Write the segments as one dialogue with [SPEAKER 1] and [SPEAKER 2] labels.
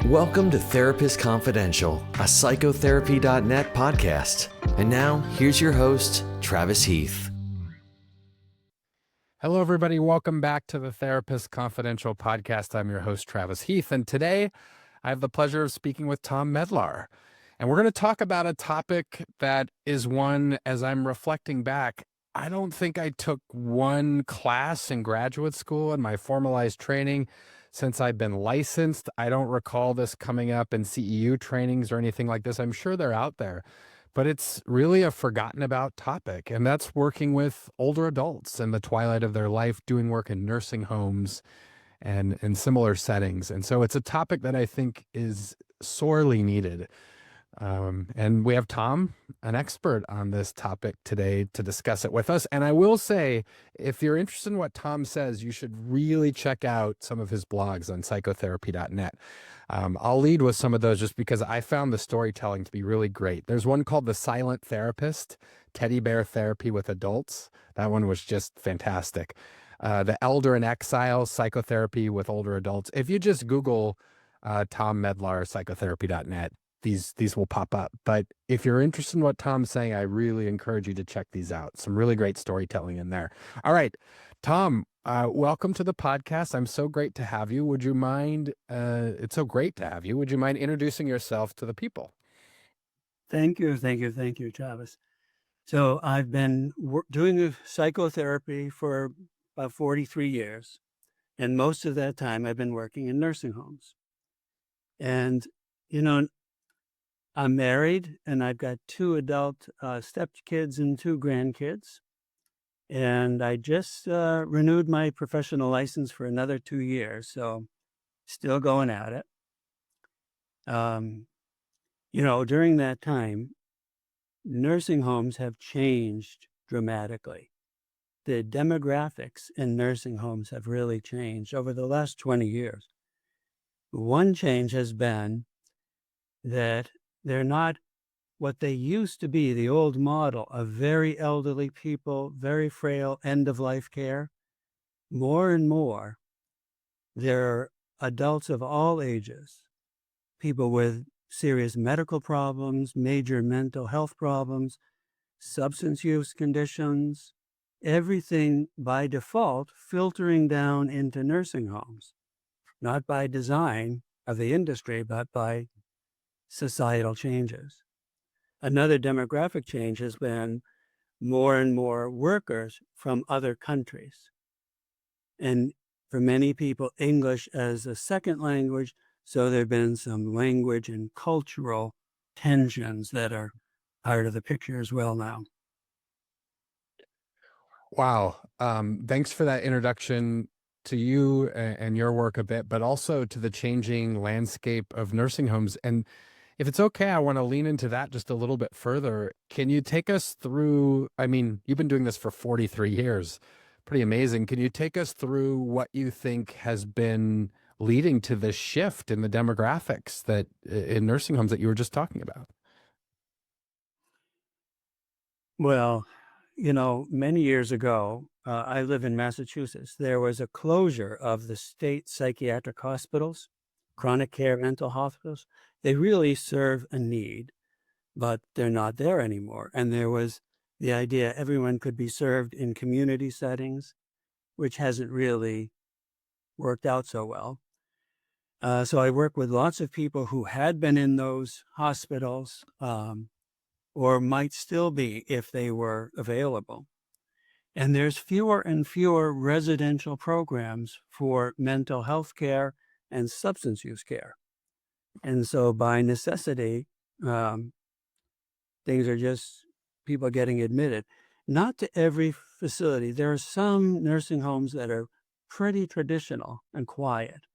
[SPEAKER 1] Welcome to Therapist Confidential, a psychotherapy.net podcast. And now, here's your host, Travis Heath.
[SPEAKER 2] Hello, everybody. Welcome back to the Therapist Confidential podcast. I'm your host, Travis Heath, and today I have the pleasure of speaking with Tom Medlar. And we're going to talk about a topic that is one, as I'm reflecting back, I don't think I took one class in graduate school in my formalized training since I've been licensed. I don't recall this coming up in CEU trainings or anything like this. I'm sure they're out there, but it's really a forgotten about topic. And that's working with older adults in the twilight of their life, doing work in nursing homes and in similar settings. And so it's a topic that I think is sorely needed. And we have Tom, an expert on this topic today, to discuss it with us. And I will say, if you're interested in what Tom says, you should really check out some of his blogs on psychotherapy.net. I'll lead with some of those just because I found the storytelling to be really great. There's one called The Silent Therapist, Teddy Bear Therapy with Adults. That one was just fantastic. The Elder in Exile, Psychotherapy with Older Adults. If you just Google Tom Medlar, psychotherapy.net, these will pop up. But if you're interested in what Tom's saying, I really encourage you to check these out. Some really great storytelling in there. All right, Tom, welcome to the podcast. I'm so great to have you. Would you mind, it's so great to have you. Would you mind introducing yourself to the people?
[SPEAKER 3] Thank you, Travis. So I've been doing psychotherapy for about 43 years. And most of that time I've been working in nursing homes. And, I'm married and I've got 2 adult stepkids and 2 grandkids. And I just renewed my professional license for another 2 years. So still going at it. During that time, nursing homes have changed dramatically. The demographics in nursing homes have really changed over the last 20 years. One change has been that they're not what they used to be, the old model of very elderly people, very frail, end-of-life care. More and more, they're adults of all ages, people with serious medical problems, major mental health problems, substance use conditions, everything by default filtering down into nursing homes, not by design of the industry, but by societal changes. Another demographic change has been more and more workers from other countries. And for many people, English as a second language, so there have been some language and cultural tensions that are part of the picture as well now.
[SPEAKER 2] Wow. Thanks for that introduction to you and your work a bit, but also to the changing landscape of nursing homes. And if it's okay, I want to lean into that just a little bit further. Can you take us through, you've been doing this for 43 years, pretty amazing. Can you take us through what you think has been leading to this shift in the demographics that in nursing homes that you were just talking about?
[SPEAKER 3] Well, many years ago, I live in Massachusetts. There was a closure of the state psychiatric hospitals, chronic care mental hospitals. They really serve a need, but they're not there anymore. And there was the idea everyone could be served in community settings, which hasn't really worked out so well. So I work with lots of people who had been in those hospitals, or might still be if they were available. And there's fewer and fewer residential programs for mental health care and substance use care. And so by necessity, things are just people getting admitted. Not to every facility. There are some nursing homes that are pretty traditional and quiet.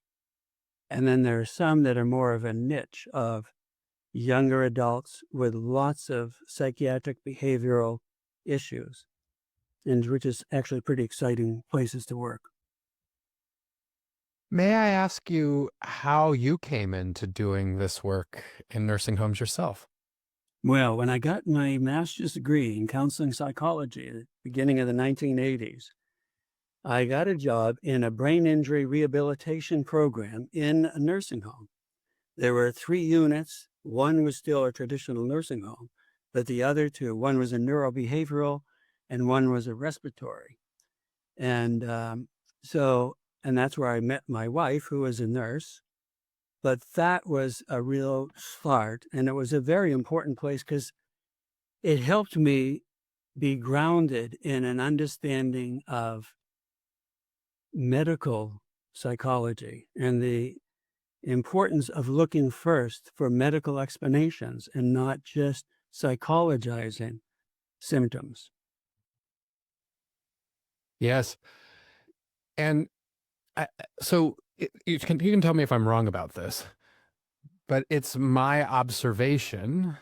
[SPEAKER 3] And then there are some that are more of a niche of younger adults with lots of psychiatric behavioral issues, and which is actually pretty exciting places to work.
[SPEAKER 2] May I ask you how you came into doing this work in nursing homes yourself?
[SPEAKER 3] Well, when I got my master's degree in counseling psychology at the beginning of the 1980s, I got a job in a brain injury rehabilitation program in a nursing home. There were 3 units. One was still a traditional nursing home, but the other 2, one was a neurobehavioral and one was a respiratory. And and that's where I met my wife, who was a nurse. But that was a real start, and it was a very important place because it helped me be grounded in an understanding of medical psychology and the importance of looking first for medical explanations and not just psychologizing symptoms.
[SPEAKER 2] Yes. And so you can tell me if I'm wrong about this, but it's my observation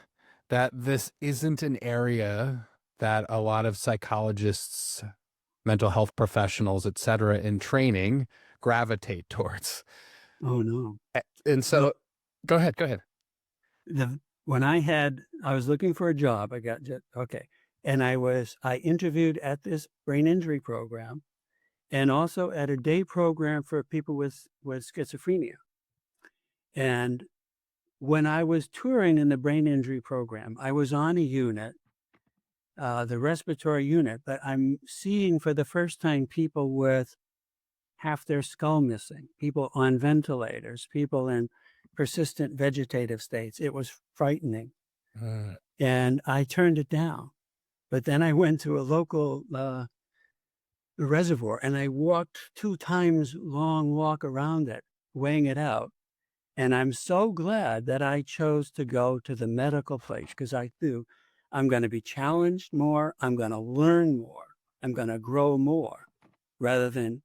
[SPEAKER 2] that this isn't an area that a lot of psychologists, mental health professionals, et cetera, in training gravitate towards.
[SPEAKER 3] Oh, no.
[SPEAKER 2] And so, go ahead.
[SPEAKER 3] When I was looking for a job, and I interviewed at this brain injury program and also at a day program for people with schizophrenia. And when I was touring in the brain injury program, I was on a unit, the respiratory unit, but I'm seeing for the first time people with half their skull missing, people on ventilators, people in persistent vegetative states. It was frightening. And I turned it down. But then I went to a local reservoir and I walked 2 times long walk around it, weighing it out. And I'm so glad that I chose to go to the medical place because I knew I'm going to be challenged more. I'm going to learn more. I'm going to grow more rather than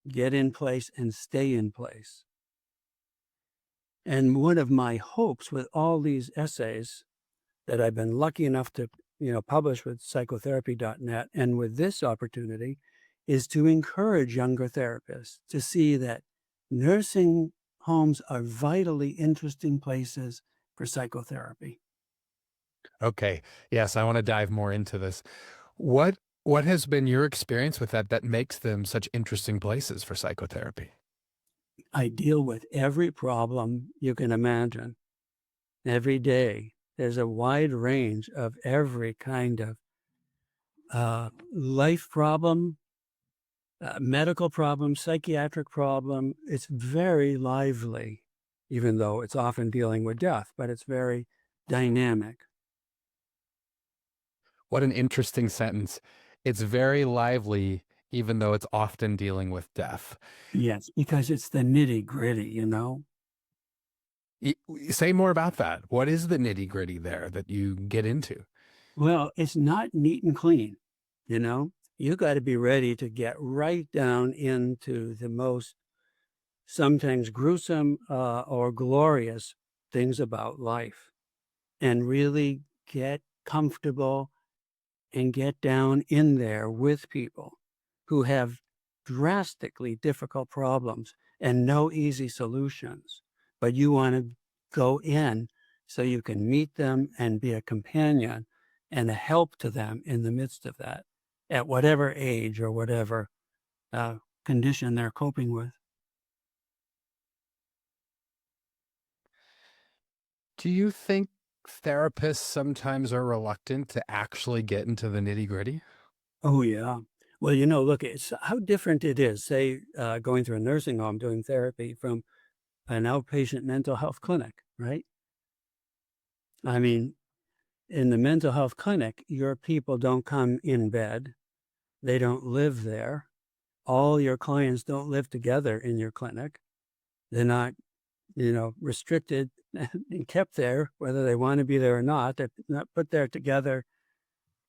[SPEAKER 3] get in place and stay in place. And one of my hopes with all these essays that I've been lucky enough to, publish with psychotherapy.net and with this opportunity is to encourage younger therapists to see that nursing homes are vitally interesting places for psychotherapy.
[SPEAKER 2] Okay. Yes, I want to dive more into this. What has been your experience with that makes them such interesting places for psychotherapy?
[SPEAKER 3] I deal with every problem you can imagine. Every day, there's a wide range of every kind of life problem, medical problem, psychiatric problem. It's very lively, even though it's often dealing with death, but it's very dynamic.
[SPEAKER 2] What an interesting sentence. It's very lively, even though it's often dealing with death.
[SPEAKER 3] Yes, because it's the nitty-gritty,
[SPEAKER 2] Say more about that. What is the nitty gritty there that you get into?
[SPEAKER 3] Well, it's not neat and clean, You got to be ready to get right down into the most sometimes gruesome or glorious things about life and really get comfortable and get down in there with people who have drastically difficult problems and no easy solutions. But you want to go in so you can meet them and be a companion and a help to them in the midst of that, at whatever age or whatever condition they're coping with.
[SPEAKER 2] Do you think therapists sometimes are reluctant to actually get into the nitty gritty?
[SPEAKER 3] Oh, yeah. Well, look, it's how different it is, say, going through a nursing home doing therapy from an outpatient mental health clinic, right? I mean, in the mental health clinic, your people don't come in bed. They don't live there. All your clients don't live together in your clinic. They're not, restricted and kept there, whether they want to be there or not. They're not put there together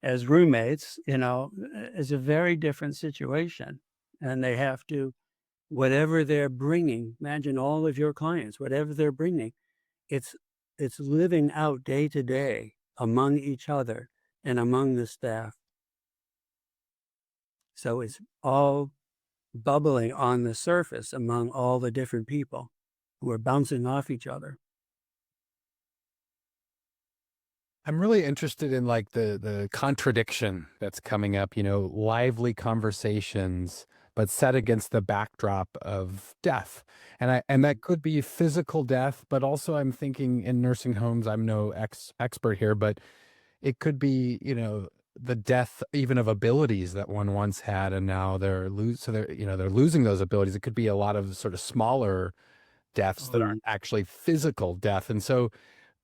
[SPEAKER 3] as roommates, is a very different situation. And they have to, whatever they're bringing, imagine all of your clients, whatever they're bringing, it's living out day to day among each other and among the staff. So it's all bubbling on the surface among all the different people who are bouncing off each other.
[SPEAKER 2] I'm really interested in like the contradiction that's coming up, lively conversations but set against the backdrop of death. And that could be physical death, but also I'm thinking in nursing homes, I'm no expert here, but it could be, the death even of abilities that one once had, and now they're losing those abilities. It could be a lot of sort of smaller deaths that aren't actually physical death. And so,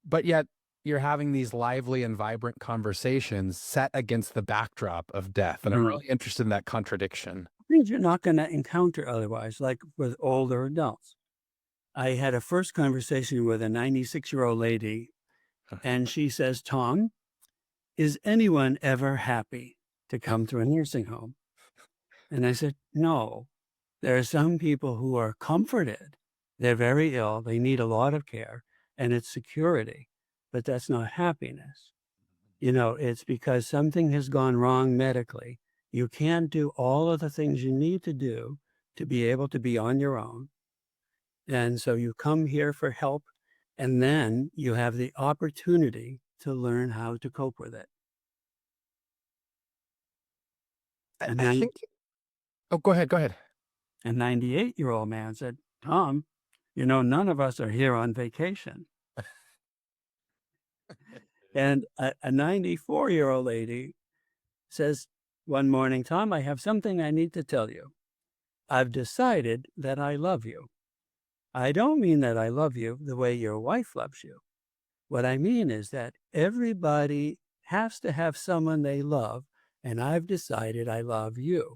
[SPEAKER 2] but yet you're having these lively and vibrant conversations set against the backdrop of death. And I'm really interested in that contradiction.
[SPEAKER 3] Things you're not going to encounter otherwise, like with older adults. I had a first conversation with a 96-year-old lady, and she says, Tom, is anyone ever happy to come to a nursing home? And I said, no. There are some people who are comforted. They're very ill. They need a lot of care, and it's security, but that's not happiness. It's because something has gone wrong medically. You can't do all of the things you need to do to be able to be on your own. And so you come here for help, and then you have the opportunity to learn how to cope with it. And
[SPEAKER 2] I
[SPEAKER 3] then
[SPEAKER 2] think, oh, go ahead.
[SPEAKER 3] a 98-year-old man said, Tom, none of us are here on vacation. And a 94-year-old lady says one morning, Tom, I have something I need to tell you. I've decided that I love you. I don't mean that I love you the way your wife loves you. What I mean is that everybody has to have someone they love, and I've decided I love you,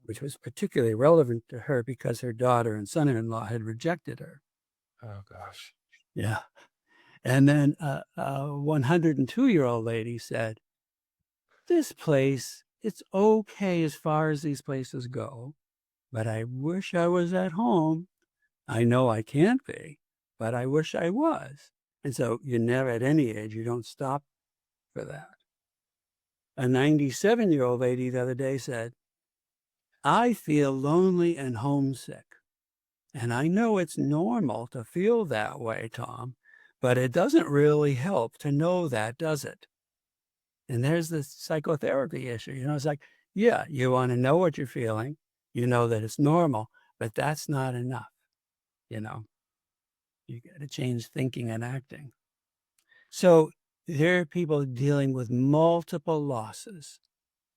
[SPEAKER 3] which was particularly relevant to her because her daughter and son-in-law had rejected her.
[SPEAKER 2] Oh, gosh.
[SPEAKER 3] Yeah. And then a 102-year-old lady said, this place, it's okay as far as these places go, but I wish I was at home. I know I can't be, but I wish I was. And so you never, at any age, you don't stop for that. A 97-year-old lady the other day said, I feel lonely and homesick. And I know it's normal to feel that way, Tom, but it doesn't really help to know that, does it? And there's the psychotherapy issue. It's like, yeah, you want to know what you're feeling. You know that it's normal, but that's not enough. You got to change thinking and acting. So there are people dealing with multiple losses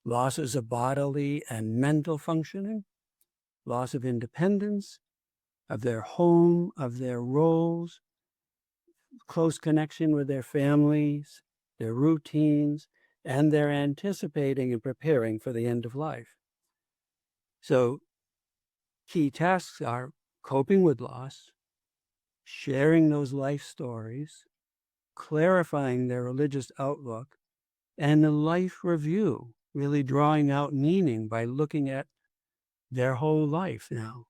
[SPEAKER 3] of bodily and mental functioning, loss of independence, of their home, of their roles, close connection with their families, their routines, and they're anticipating and preparing for the end of life. So key tasks are coping with loss, sharing those life stories, clarifying their religious outlook, and the life review, really drawing out meaning by looking at their whole life now.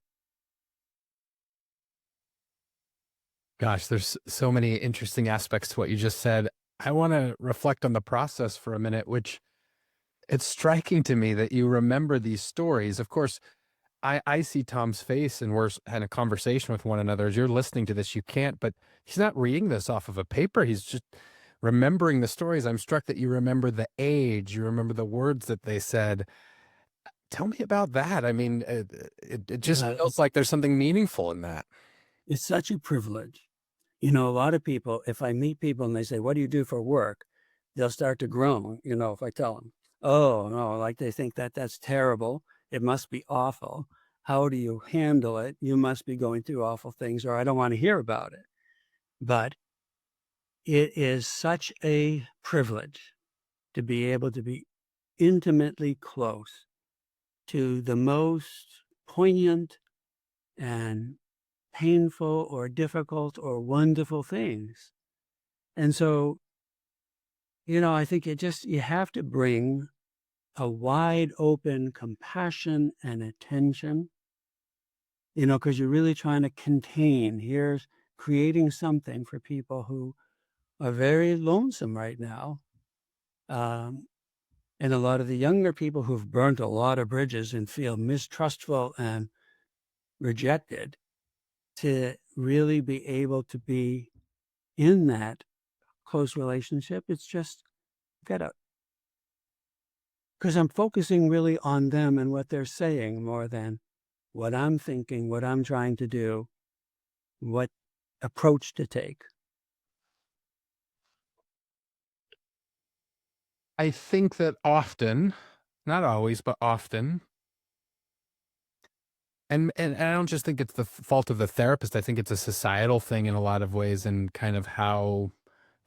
[SPEAKER 2] Gosh, there's so many interesting aspects to what you just said. I want to reflect on the process for a minute, which it's striking to me that you remember these stories. Of course, I see Tom's face and we're having a conversation with one another. As you're listening to this, you can't, but he's not reading this off of a paper. He's just remembering the stories. I'm struck that you remember the age, you remember the words that they said. Tell me about that. I mean, it just feels like there's something meaningful in that.
[SPEAKER 3] It's such a privilege. A lot of people, if I meet people and they say, what do you do for work? They'll start to groan, if I tell them, oh, no, like they think that that's terrible. It must be awful. How do you handle it? You must be going through awful things, or I don't want to hear about it. But it is such a privilege to be able to be intimately close to the most poignant and painful or difficult or wonderful things. And so, I think you have to bring a wide open compassion and attention, because you're really trying to contain. Here's creating something for people who are very lonesome right now. And a lot of the younger people who've burnt a lot of bridges and feel mistrustful and rejected, to really be able to be in that close relationship. It's just got to because I'm focusing really on them and what they're saying more than what I'm thinking, what I'm trying to do, what approach to take.
[SPEAKER 2] I think that often, not always, but often, and I don't just think it's the fault of the therapist. I think it's a societal thing in a lot of ways and kind of how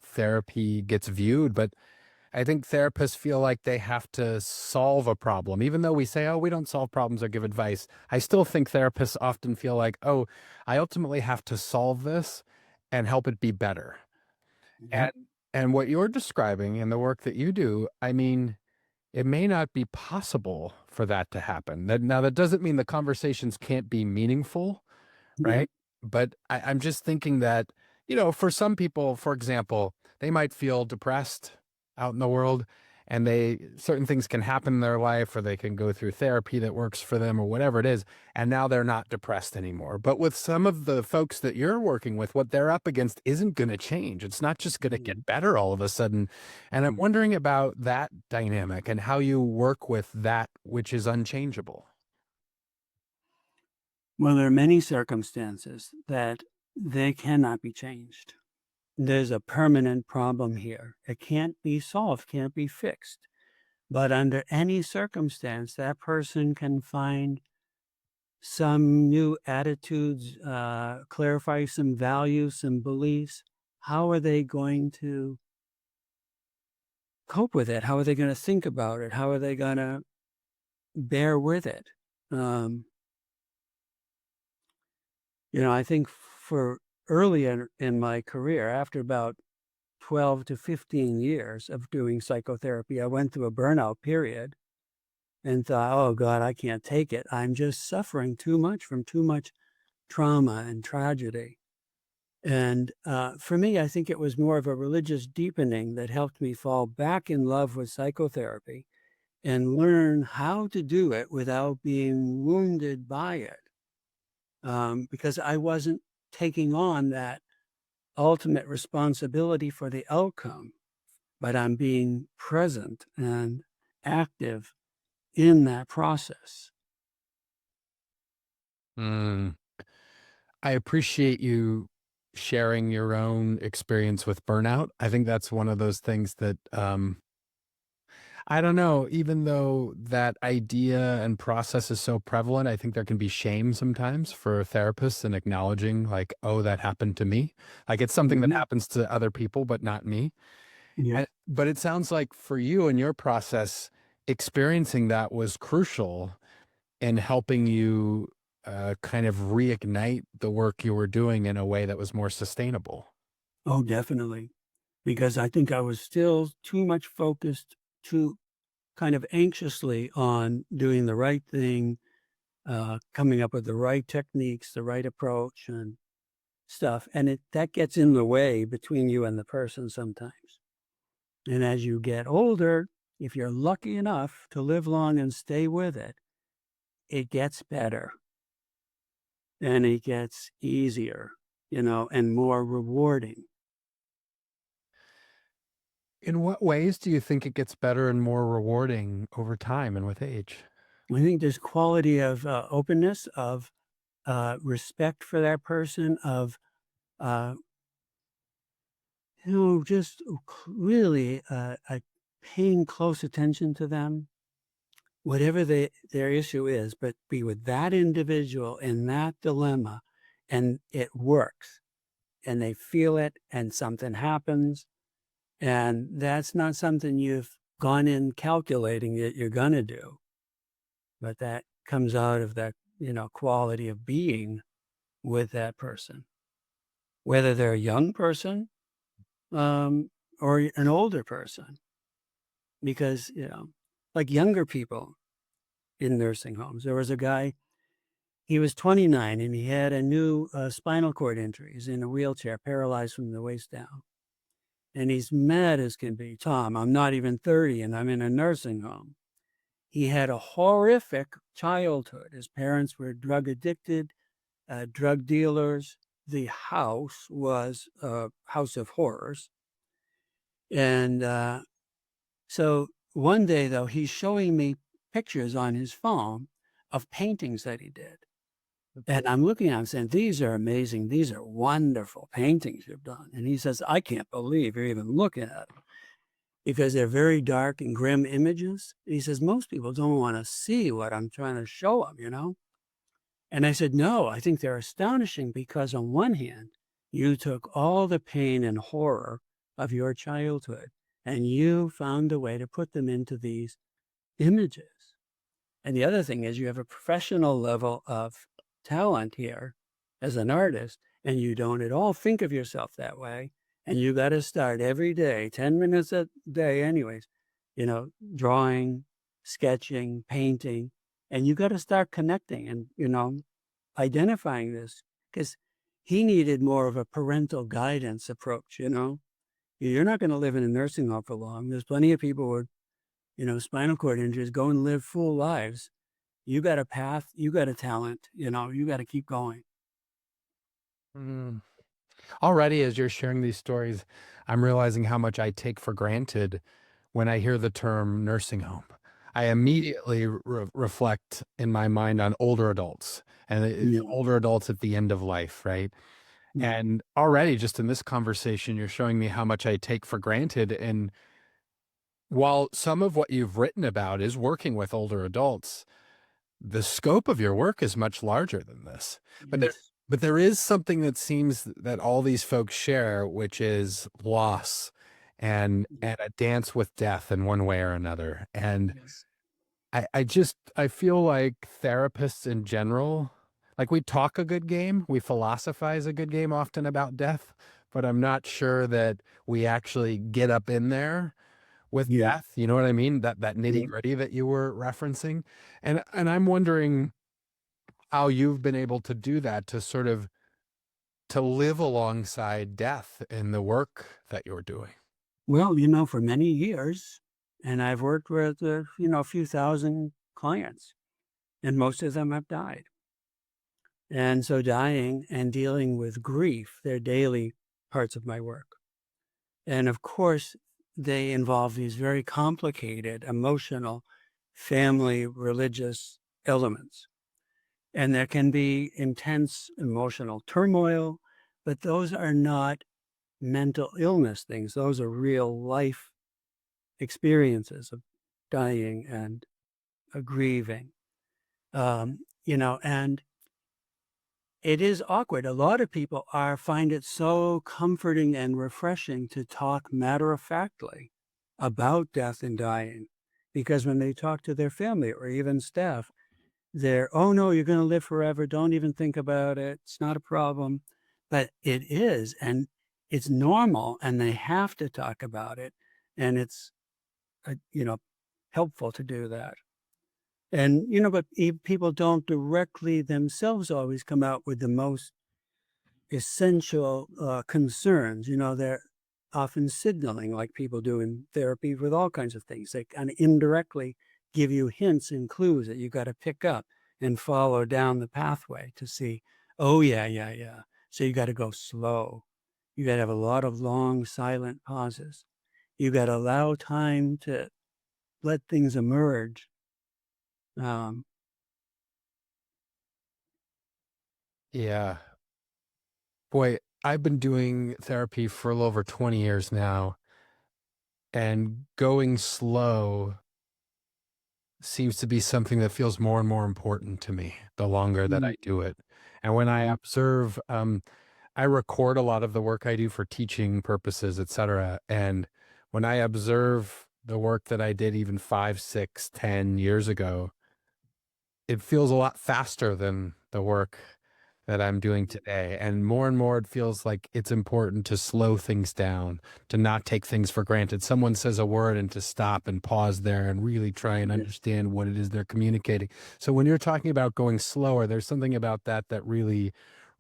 [SPEAKER 2] therapy gets viewed. But I think therapists feel like they have to solve a problem. Even though we say, oh, we don't solve problems or give advice, I still think therapists often feel like, oh, I ultimately have to solve this and help it be better.
[SPEAKER 3] Yep.
[SPEAKER 2] And and what you're describing and the work that you do, I mean, it may not be possible for that to happen. That doesn't mean the conversations can't be meaningful,
[SPEAKER 3] Yep.
[SPEAKER 2] right? But I'm just thinking that, for some people, for example, they might feel depressed out in the world and certain things can happen in their life or they can go through therapy that works for them or whatever it is. And now they're not depressed anymore. But with some of the folks that you're working with, what they're up against isn't going to change. It's not just going to
[SPEAKER 3] Mhm.
[SPEAKER 2] get better all of a sudden. And I'm
[SPEAKER 3] Mhm.
[SPEAKER 2] wondering about that dynamic and how you work with that, which is unchangeable.
[SPEAKER 3] Well, there are many circumstances that they cannot be changed. There's a permanent problem here. It can't be solved, can't be fixed. But under any circumstance, that person can find some new attitudes, clarify some values, some beliefs. How are they going to cope with it? How are they going to think about it? How are they going to bear with it? Um, I think for early in my career, after about 12 to 15 years of doing psychotherapy, I went through a burnout period and thought, oh God, I can't take it. I'm just suffering too much from too much trauma and tragedy. And for me, I think it was more of a religious deepening that helped me fall back in love with psychotherapy and learn how to do it without being wounded by it. Because I wasn't taking on that ultimate responsibility for the outcome, but I'm being present and active in that process.
[SPEAKER 2] Mm. I appreciate you sharing your own experience with burnout. I think that's one of those things that I don't know, even though that idea and process is so prevalent, I think there can be shame sometimes for therapists in acknowledging like, oh, that happened to me. Like it's something that
[SPEAKER 3] Mhm.
[SPEAKER 2] happens to other people, but not me.
[SPEAKER 3] Yeah.
[SPEAKER 2] But it sounds like for you and your process, experiencing that was crucial in helping you kind of reignite the work you were doing in a way that was more sustainable.
[SPEAKER 3] Oh, definitely. Because I think I was still too much focused, too kind of anxiously on doing the right thing, coming up with the right techniques, the right approach and stuff. And that gets in the way between you and the person sometimes. And as you get older, if you're lucky enough to live long and stay with it gets better and it gets easier, and more rewarding.
[SPEAKER 2] In what ways do you think it gets better and more rewarding over time and with age?
[SPEAKER 3] I think there's quality of openness, of respect for that person, of uh, just really paying close attention to them, whatever their issue is, but be with that individual in that dilemma, and it works, and they feel it, and something happens, and that's not something you've gone in calculating that you're going to do, but that comes out of that quality of being with that person, whether they're a young person um, or an older person, because like younger people in nursing homes. There was a guy, he was 29 and he had a new spinal cord injury. He's in a wheelchair, paralyzed from the waist down. And he's mad as can be. Tom, I'm not even 30 and I'm in a nursing home. He had a horrific childhood. His parents were drug addicted, drug dealers. The house was a house of horrors. And so one day, though, he's showing me pictures on his phone of paintings that he did. And I'm looking at him saying, these are amazing. These are wonderful paintings you've done. And he says, I can't believe you're even looking at them because they're very dark and grim images. And he says, most people don't want to see what I'm trying to show them, you know? And I said, no, I think they're astonishing because on one hand, you took all the pain and horror of your childhood and you found a way to put them into these images. And the other thing is you have a professional level of talent here as an artist, and you don't at all think of yourself that way. And you got to start every day, 10 minutes a day anyways, drawing, sketching, painting, and you got to start connecting and, identifying this because he needed more of a parental guidance approach, You're not going to live in a nursing home for long. There's plenty of people with, spinal cord injuries go and live full lives. You got a path, you got a talent, you got to keep going.
[SPEAKER 2] Mm. Already, as you're sharing these stories, I'm realizing how much I take for granted when I hear the term nursing home. I immediately reflect in my mind on older adults and
[SPEAKER 3] Yeah.
[SPEAKER 2] older adults at the end of life, right?
[SPEAKER 3] Yeah.
[SPEAKER 2] And already just in this conversation, you're showing me how much I take for granted. And while some of what you've written about is working with older adults, the scope of your work is much larger than this.
[SPEAKER 3] Yes.
[SPEAKER 2] But there is something that seems that all these folks share, which is loss and a dance with death in one way or another. And
[SPEAKER 3] Yes.
[SPEAKER 2] I feel like therapists in general, like we talk a good game, we philosophize a good game often about death, but I'm not sure that we actually get up in there with
[SPEAKER 3] Yeah.
[SPEAKER 2] death. You know what I mean? That
[SPEAKER 3] Yeah.
[SPEAKER 2] nitty-gritty that you were referencing. And I'm wondering how you've been able to do that to sort of to live alongside death in the work that you're doing.
[SPEAKER 3] Well, for many years, and I've worked with, a few thousand clients, and most of them have died. And so dying and dealing with grief, they're daily parts of my work. And of course, they involve these very complicated emotional, family, religious elements. And there can be intense emotional turmoil, but those are not mental illness things. Those are real life experiences of dying and grieving. And it is awkward. A lot of people find it so comforting and refreshing to talk matter-of-factly about death and dying, because when they talk to their family or even staff, they're, oh no, you're going to live forever. Don't even think about it. It's not a problem. But it is, and it's normal, and they have to talk about it. And it's, helpful to do that. And, but people don't directly themselves always come out with the most essential concerns. They're often signaling like people do in therapy with all kinds of things. They kind of indirectly give you hints and clues that you got to pick up and follow down the pathway to see, oh, yeah. So you got to go slow. You got to have a lot of long, silent pauses. You got to allow time to let things emerge.
[SPEAKER 2] Yeah. Boy, I've been doing therapy for a little over 20 years now, and going slow seems to be something that feels more and more important to me the longer that I do it. And when I observe, I record a lot of the work I do for teaching purposes, et cetera. And when I observe the work that I did even 5, 6, 10 years ago, it feels a lot faster than the work that I'm doing today. And more it feels like it's important to slow things down, to not take things for granted. Someone says a word and to stop and pause there and really try and understand what it is they're communicating. So when you're talking about going slower, there's something about that that really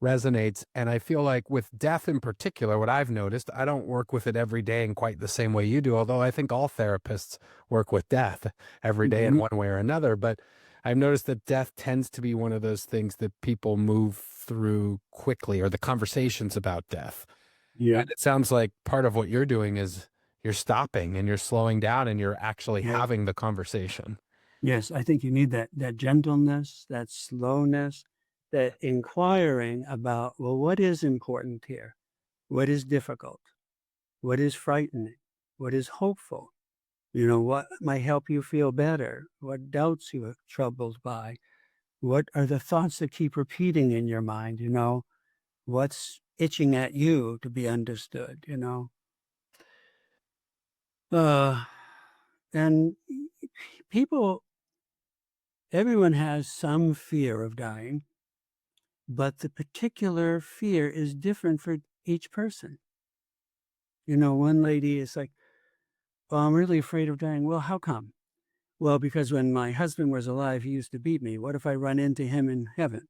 [SPEAKER 2] resonates. And I feel like with death in particular, what I've noticed, I don't work with it every day in quite the same way you do, although I think all therapists work with death every day in one way or another. But I've noticed that death tends to be one of those things that people move through quickly, or the conversations about death.
[SPEAKER 3] Yeah.
[SPEAKER 2] And it sounds like part of what you're doing is you're stopping and you're slowing down and you're actually
[SPEAKER 3] Yeah.
[SPEAKER 2] having the conversation.
[SPEAKER 3] Yes, I think you need that gentleness, that slowness, that inquiring about, well, what is important here? What is difficult? What is frightening? What is hopeful? What might help you feel better? What doubts you are troubled by? What are the thoughts that keep repeating in your mind? What's itching at you to be understood? Uh, and people, everyone has some fear of dying, but the particular fear is different for each person. One lady is like, well, I'm really afraid of dying. Well, how come? Well, because when my husband was alive, he used to beat me. What if I run into him in heaven?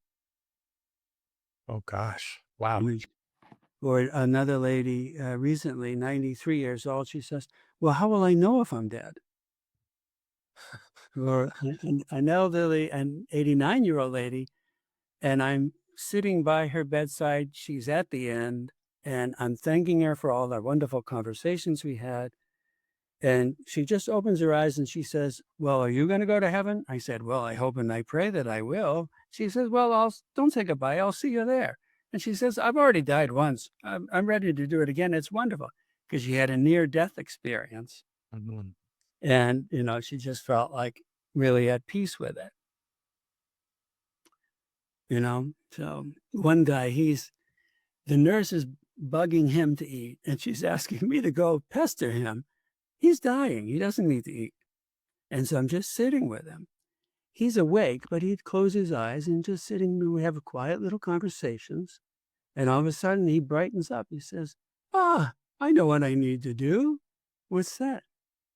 [SPEAKER 2] Oh gosh.
[SPEAKER 3] I
[SPEAKER 2] Wow.
[SPEAKER 3] mean, or another lady recently, 93 years old, she says, well, how will I know if I'm dead? Or an elderly, an 89-year-old lady, and I'm sitting by her bedside. She's at the end, and I'm thanking her for all the wonderful conversations we had. And she just opens her eyes and she says, well, are you going to go to heaven? I said, well, I hope and I pray that I will. She says, well, don't say goodbye. I'll see you there. And she says, I've already died once. I'm ready to do it again. It's wonderful, because she had a near-death experience.
[SPEAKER 2] Mhm.
[SPEAKER 3] And, she just felt like really at peace with it. So one guy, the nurse is bugging him to eat, and she's asking me to go pester him. He's dying. He doesn't need to eat. And so I'm just sitting with him. He's awake, but he'd close his eyes and just sitting. We have quiet little conversations. And all of a sudden he brightens up. He says, I know what I need to do. What's that?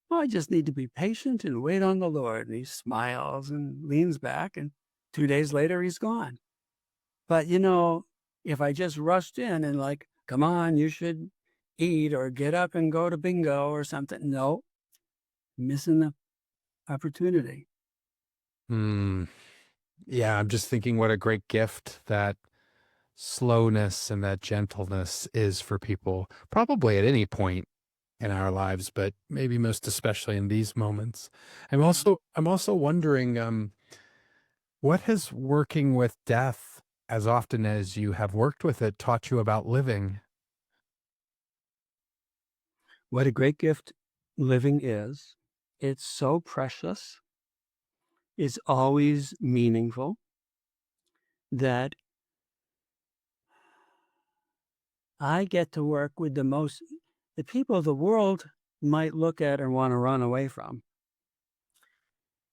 [SPEAKER 3] Well, I just need to be patient and wait on the Lord. And he smiles and leans back, and 2 days later he's gone. But, if I just rushed in and like, come on, you should eat or get up and go to bingo or something. No, missing the opportunity.
[SPEAKER 2] Yeah, I'm just thinking what a great gift that slowness and that gentleness is for people, probably at any point in our lives, but maybe most especially in these moments. I'm also wondering, what has working with death, as often as you have worked with it, taught you about living?
[SPEAKER 3] What a great gift living is. It's so precious. It's always meaningful, that I get to work with the people the world might look at and want to run away from,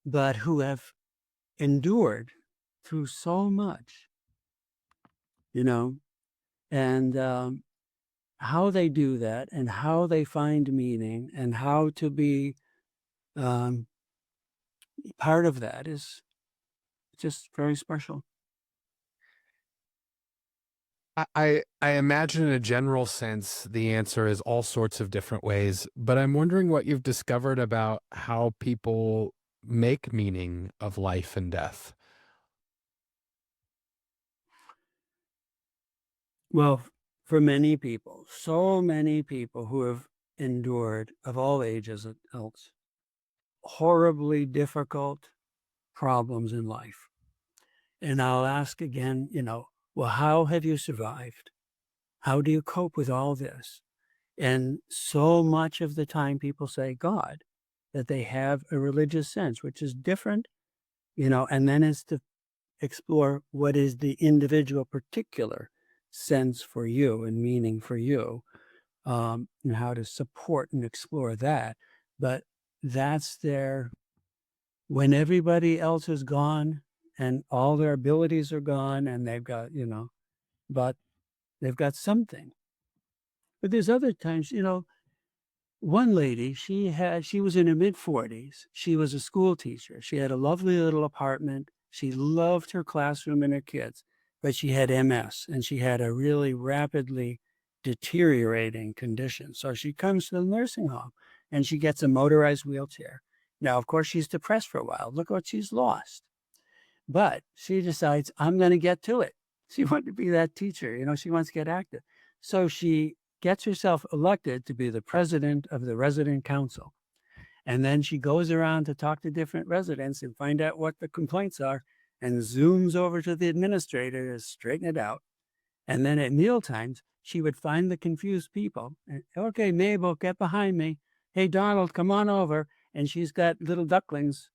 [SPEAKER 3] but who have endured through so much, and how they do that and how they find meaning and how to be um, part of that is just very special.
[SPEAKER 2] I imagine in a general sense, the answer is all sorts of different ways, but I'm wondering what you've discovered about how people make meaning of life and death.
[SPEAKER 3] Well, for many people, so many people who have endured, of all ages, adults, horribly difficult problems in life. And I'll ask again, well, how have you survived? How do you cope with all this? And so much of the time people say God, that they have a religious sense, which is different, and then it's to explore what is the individual particular sense for you and meaning for you, and how to support and explore that. But that's when everybody else is gone and all their abilities are gone, and they've got, but they've got something. But there's other times, one lady, she was in her mid-40s. She was a school teacher. She had a lovely little apartment. She loved her classroom and her kids, but she had MS, and she had a really rapidly deteriorating condition. So she comes to the nursing home and she gets a motorized wheelchair. Now, of course, she's depressed for a while. Look what she's lost. But she decides, I'm going to get to it. She wanted to be that teacher. She wants to get active. So she gets herself elected to be the president of the resident council. And then she goes around to talk to different residents and find out what the complaints are and zooms over to the administrator to straighten it out. And then at meal times, she would find the confused people. And, okay, Mabel, get behind me. Hey, Donald, come on over. And she's got little ducklings.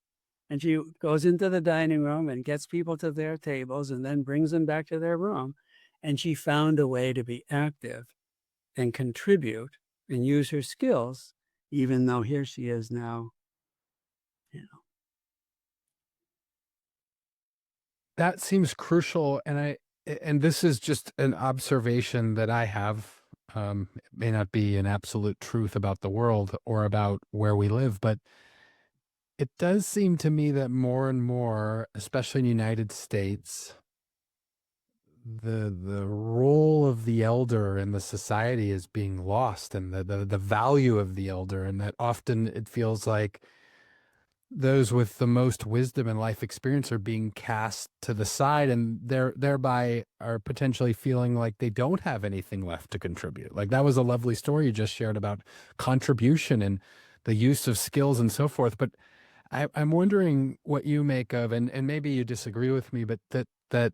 [SPEAKER 3] And she goes into the dining room and gets people to their tables and then brings them back to their room. And she found a way to be active and contribute and use her skills, even though here she is now, you know.
[SPEAKER 2] That seems crucial. And this is just an observation that I have. It may not be an absolute truth about the world or about where we live, but it does seem to me that more and more, especially in the United States, the role of the elder in the society is being lost, and the value of the elder, and that often it feels like those with the most wisdom and life experience are being cast to the side, and thereby are potentially feeling like they don't have anything left to contribute. Like that was a lovely story you just shared about contribution and the use of skills and so forth. But I'm wondering what you make of, and maybe you disagree with me, but that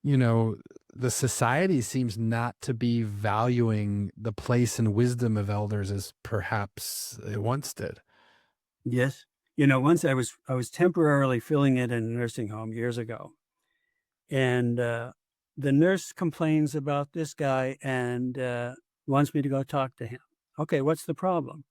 [SPEAKER 2] you know, the society seems not to be valuing the place and wisdom of elders as perhaps it once did.
[SPEAKER 3] Yes. Once I was temporarily filling in a nursing home years ago, and the nurse complains about this guy and wants me to go talk to him. Okay, what's the problem?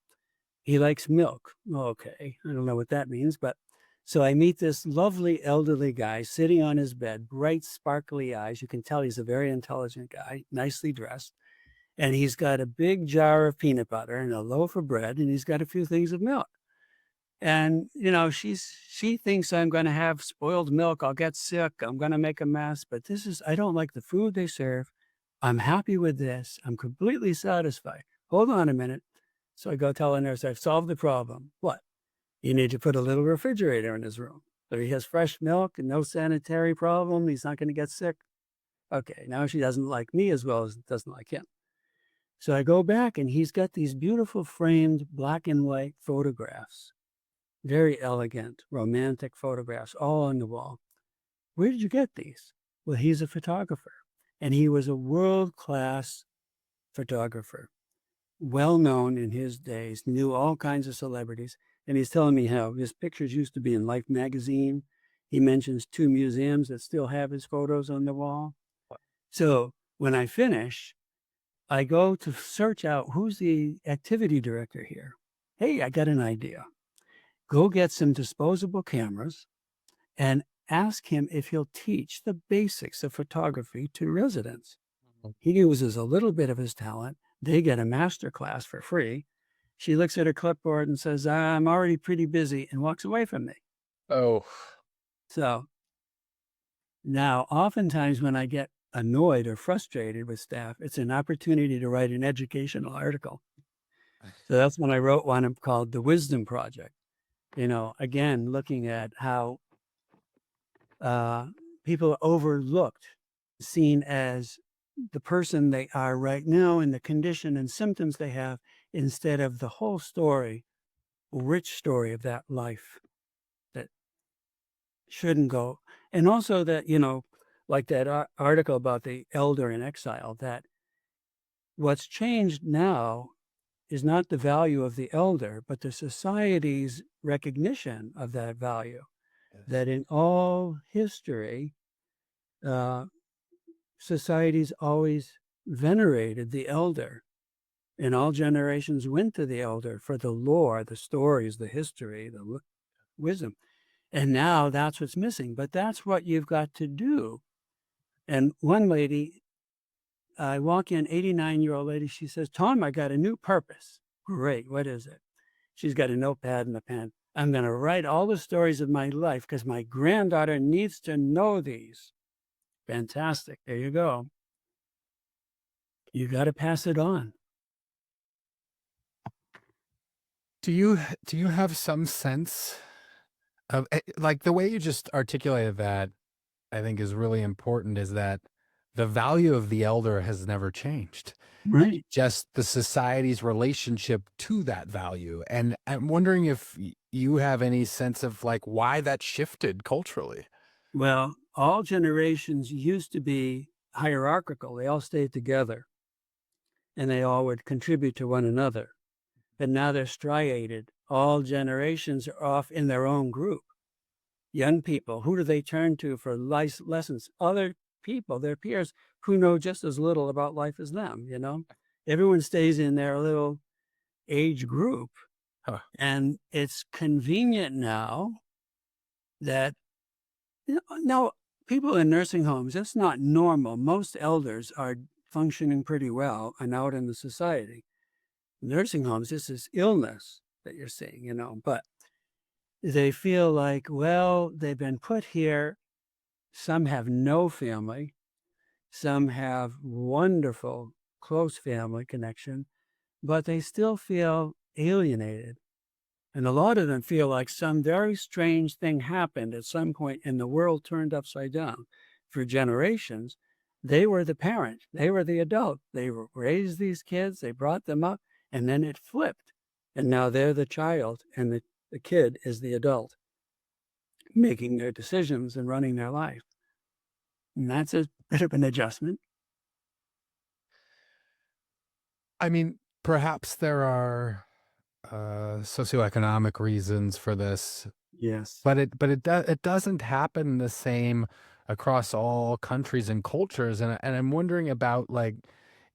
[SPEAKER 3] He likes milk. Okay, I don't know what that means, but so I meet this lovely elderly guy sitting on his bed, bright, sparkly eyes. You can tell he's a very intelligent guy, nicely dressed. And he's got a big jar of peanut butter and a loaf of bread, and he's got a few things of milk. And, she thinks I'm going to have spoiled milk. I'll get sick. I'm going to make a mess. But I don't like the food they serve. I'm happy with this. I'm completely satisfied. Hold on a minute. So I go tell the nurse, I've solved the problem. What? You need to put a little refrigerator in his room. So he has fresh milk and no sanitary problem. He's not going to get sick. Okay, now she doesn't like me as well as doesn't like him. So I go back and he's got these beautiful framed black and white photographs. Very elegant, romantic photographs all on the wall. Where did you get these? Well, he's a photographer, and he was a world-class photographer, well-known in his days, knew all kinds of celebrities. And he's telling me how his pictures used to be in Life magazine. He mentions 2 museums that still have his photos on the wall. So when I finish, I go to search out who's the activity director here. Hey, I got an idea. Go get some disposable cameras and ask him if he'll teach the basics of photography to residents. He uses a little bit of his talent. They get a master class for free. She looks at her clipboard and says, I'm already pretty busy, and walks away from me.
[SPEAKER 2] Oh,
[SPEAKER 3] So now oftentimes when I get annoyed or frustrated with staff, it's an opportunity to write an educational article. So that's when I wrote one called The Wisdom Project. Again, looking at how people are overlooked, seen as the person they are right now and the condition and symptoms they have, instead of the whole story, rich story of that life that shouldn't go. And also that, like that article about the elder in exile, that what's changed now is not the value of the elder, but the society's recognition of that value. Yes. That in all history, societies always venerated the elder, and all generations went to the elder for the lore, the stories, the history, the wisdom. And now that's what's missing, but that's what you've got to do. And one lady, I walk in, 89-year-old lady, she says, Tom, I got a new purpose. Great, what is it? She's got a notepad and a pen. I'm going to write all the stories of my life because my granddaughter needs to know these. Fantastic, there you go. You got to pass it on.
[SPEAKER 2] do you have some sense of, like, the way you just articulated that, I think is really important, is that the value of the elder has never changed.
[SPEAKER 3] Right.
[SPEAKER 2] just the society's relationship to that value. And I'm wondering if you have any sense of like why that shifted culturally.
[SPEAKER 3] Well, all generations used to be hierarchical. They all stayed together and they all would contribute to one another. But now they're striated. All generations are off in their own group. Young people, who do they turn to for life lessons? Other people, their peers, who know just as little about life as them, you know? Everyone stays in their little age group.
[SPEAKER 2] Huh.
[SPEAKER 3] And it's convenient now that, now people in nursing homes, that's not normal. Most elders are functioning pretty well and out in the society. Nursing homes, this is illness that you're seeing, but they feel like, well, they've been put here. Some have no family. Some have wonderful, close family connection, but they still feel alienated. And a lot of them feel like some very strange thing happened at some point and the world turned upside down. For generations, they were the parent, they were the adult. They raised these kids, they brought them up, and then it flipped. And now they're the child and the kid is the adult, making their decisions and running their life. And that's a bit of an adjustment.
[SPEAKER 2] I mean, perhaps there are socioeconomic reasons for this,
[SPEAKER 3] Yes.
[SPEAKER 2] but it doesn't happen the same across all countries and cultures. And I'm wondering about like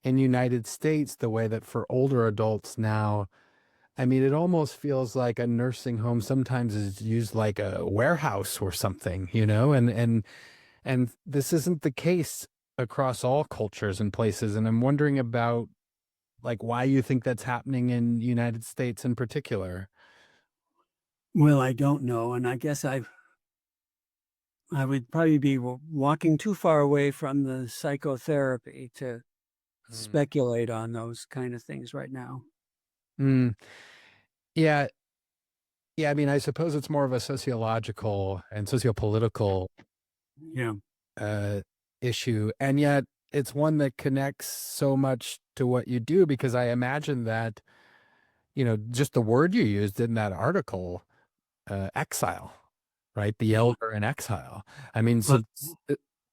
[SPEAKER 2] in United States, the way that for older adults now, I mean, it almost feels like a nursing home sometimes is used like a warehouse or something, and this isn't the case across all cultures and places. And I'm wondering about like why you think that's happening in United States in particular.
[SPEAKER 3] Well, I don't know. And I guess I would probably be walking too far away from the psychotherapy to
[SPEAKER 2] Mm.
[SPEAKER 3] speculate on those kind of things right now.
[SPEAKER 2] Mm. Yeah. Yeah. I mean, I suppose it's more of a sociological and sociopolitical
[SPEAKER 3] Yeah.
[SPEAKER 2] uh, issue. And yet it's one that connects so much to what you do, because I imagine that, just the word you used in that article, exile, right? The
[SPEAKER 3] Yeah.
[SPEAKER 2] elder in exile. I mean,
[SPEAKER 3] Well,
[SPEAKER 2] so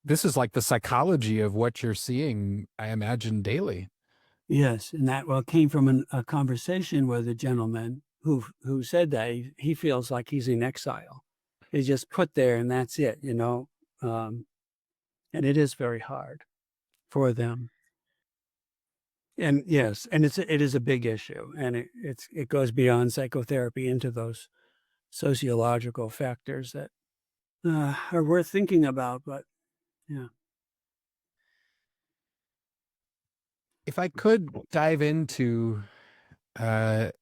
[SPEAKER 2] this is like the psychology of what you're seeing, I imagine, daily.
[SPEAKER 3] yes. And that came from a conversation with a gentleman who said that he feels like he's in exile. He's just put there and that's it. And it is very hard for them. And yes, and it is a big issue, and it goes beyond psychotherapy into those sociological factors that are worth thinking about. But yeah,
[SPEAKER 2] If I could dive into uh,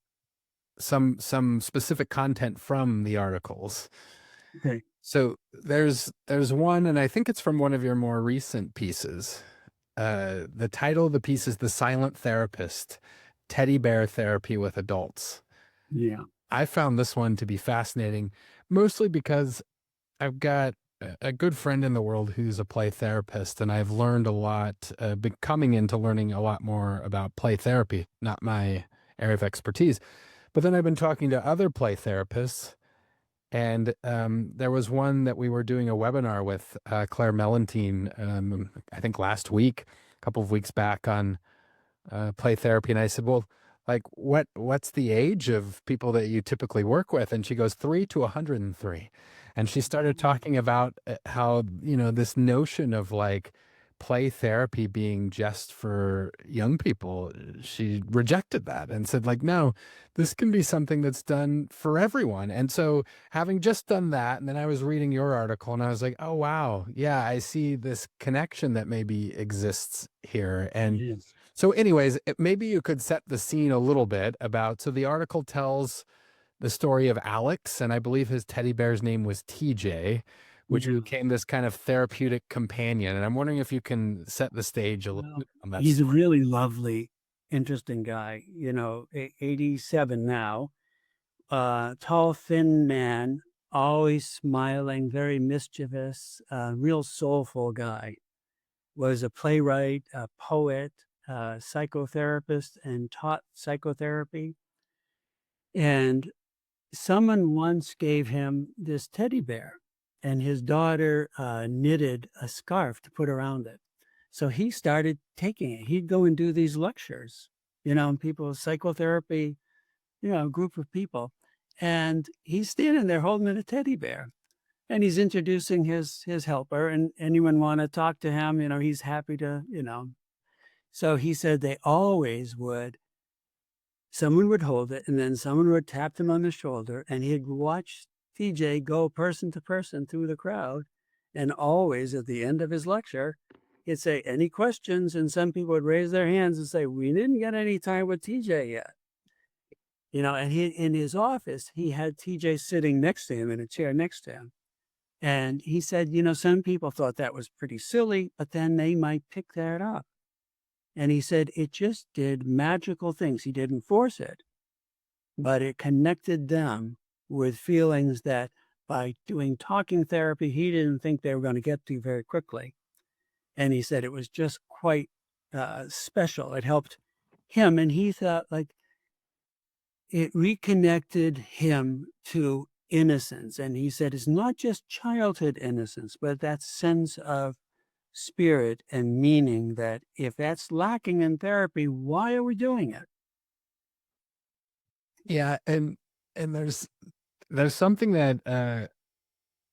[SPEAKER 2] some specific content from the articles.
[SPEAKER 3] okay,
[SPEAKER 2] So there's one, and I think it's from one of your more recent pieces. The title of the piece is "The Silent Therapist: Teddy Bear Therapy with Adults."
[SPEAKER 3] yeah,
[SPEAKER 2] I found this one to be fascinating, mostly because I've got a good friend in the world who's a play therapist, and I've learned a lot, been coming into learning a lot more about play therapy, not my area of expertise. But then I've been talking to other play therapists, and there was one that we were doing a webinar with Claire Mellentine, I think last week, a couple of weeks back on play therapy. And I said, well, like what's the age of people that you typically work with? And she goes 3 to 103. And she started talking about how, this notion of like play therapy being just for young people, she rejected that and said like, no, this can be something that's done for everyone. And so having just done that, and then I was reading your article and I was like, oh, wow. Yeah, I see this connection that maybe exists here. And
[SPEAKER 3] yes,
[SPEAKER 2] so anyways, maybe you could set the scene a little bit about, so the article tells the story of Alex, and I believe his teddy bear's name was TJ, which
[SPEAKER 3] yeah.
[SPEAKER 2] became this kind of therapeutic companion. And I'm wondering if you can set the stage a little
[SPEAKER 3] Well,
[SPEAKER 2] bit on that.
[SPEAKER 3] he's a really lovely, interesting guy. 87 now, tall, thin man, always smiling, very mischievous, real soulful guy. Was a playwright, a poet, psychotherapist and taught psychotherapy. And someone once gave him this teddy bear, and his daughter knitted a scarf to put around it. So he started taking it. He'd go and do these lectures, and people, psychotherapy, a group of people. And he's standing there holding a teddy bear. And he's introducing his helper, and anyone want to talk to him, he's happy to, So he said they always would, someone would hold it, and then someone would tap him on the shoulder, and he'd watch TJ go person to person through the crowd. And always at the end of his lecture, he'd say, any questions? And some people would raise their hands and say, we didn't get any time with TJ yet. And he, in his office, he had TJ sitting next to him in a chair next to him. And he said, some people thought that was pretty silly, but then they might pick that up. And he said it just did magical things. He didn't force it, but it connected them with feelings that by doing talking therapy, he didn't think they were going to get to very quickly. And he said it was just quite special. It helped him. And he thought like it reconnected him to innocence. And he said it's not just childhood innocence, but that sense of spirit and meaning that if that's lacking in therapy, why are we doing it?
[SPEAKER 2] Yeah, and there's something that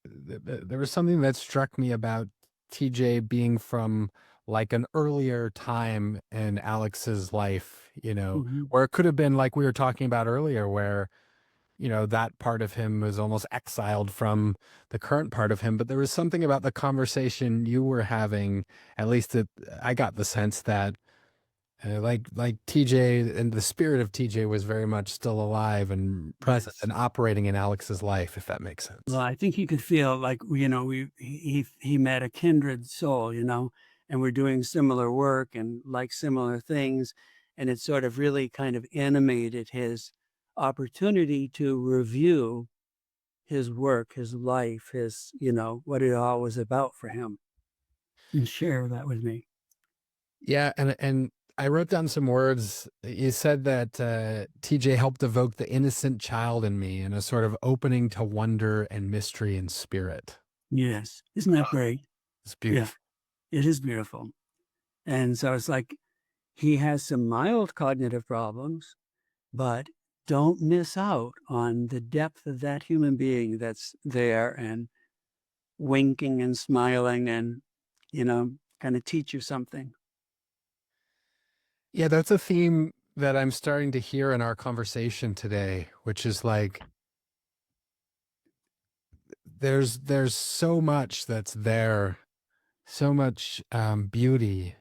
[SPEAKER 2] there was something that struck me about TJ being from like an earlier time in Alex's life, where it could have been like we were talking about earlier, where that part of him was almost exiled from the current part of him. But there was something about the conversation you were having, at least I got the sense that like TJ and the spirit of TJ was very much still alive and present and operating in Alex's life, if that makes sense.
[SPEAKER 3] Well, I think you could feel like, he met a kindred soul, and we're doing similar work and like similar things. And it sort of really kind of animated his opportunity to review his work, his life, his, what it all was about for him, and share that with me.
[SPEAKER 2] Yeah. And I wrote down some words. You said that TJ helped evoke the innocent child in me and a sort of opening to wonder and mystery and spirit.
[SPEAKER 3] Yes. Isn't that great?
[SPEAKER 2] It's beautiful.
[SPEAKER 3] Yeah, it is beautiful. And so it's like he has some mild cognitive problems, but don't miss out on the depth of that human being that's there and winking and smiling and, kind of teach you something.
[SPEAKER 2] Yeah, that's a theme that I'm starting to hear in our conversation today, which is like there's so much that's there, so much beauty,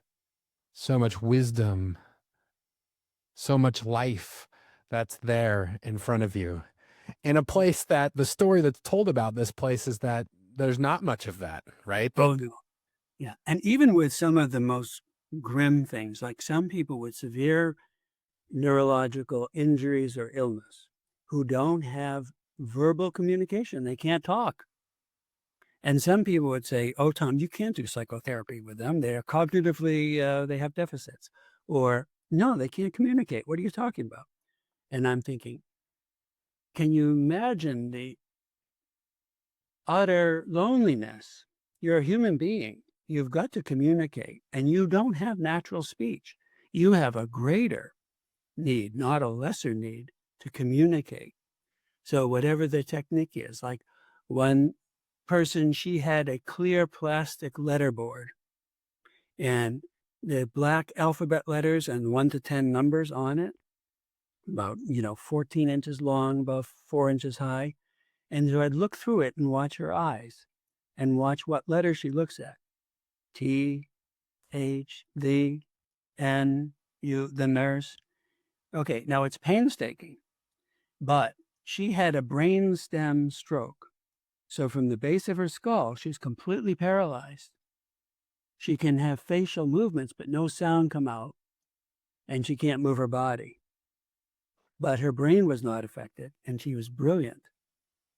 [SPEAKER 2] so much wisdom, so much life that's there in front of you. In a place that the story that's told about this place is that there's not much of that, right?
[SPEAKER 3] Oh, no. Yeah. And even with some of the most grim things, like some people with severe neurological injuries or illness who don't have verbal communication, they can't talk. And some people would say, oh, Tom, you can't do psychotherapy with them. They're cognitively, they have deficits. Or, no, they can't communicate. What are you talking about? And I'm thinking, can you imagine the utter loneliness? You're a human being. You've got to communicate, and you don't have natural speech. You have a greater need, not a lesser need, to communicate. So whatever the technique is, like one person, she had a clear plastic letterboard and the black alphabet letters and 1 to 10 numbers on it, about, 14 inches long, about 4 inches high. And so I'd look through it and watch her eyes and watch what letter she looks at. T, H, the, N, U, the nurse. Okay, now it's painstaking, but she had a brainstem stroke. So from the base of her skull, she's completely paralyzed. She can have facial movements, but no sound come out, and she can't move her body. But her brain was not affected, and she was brilliant.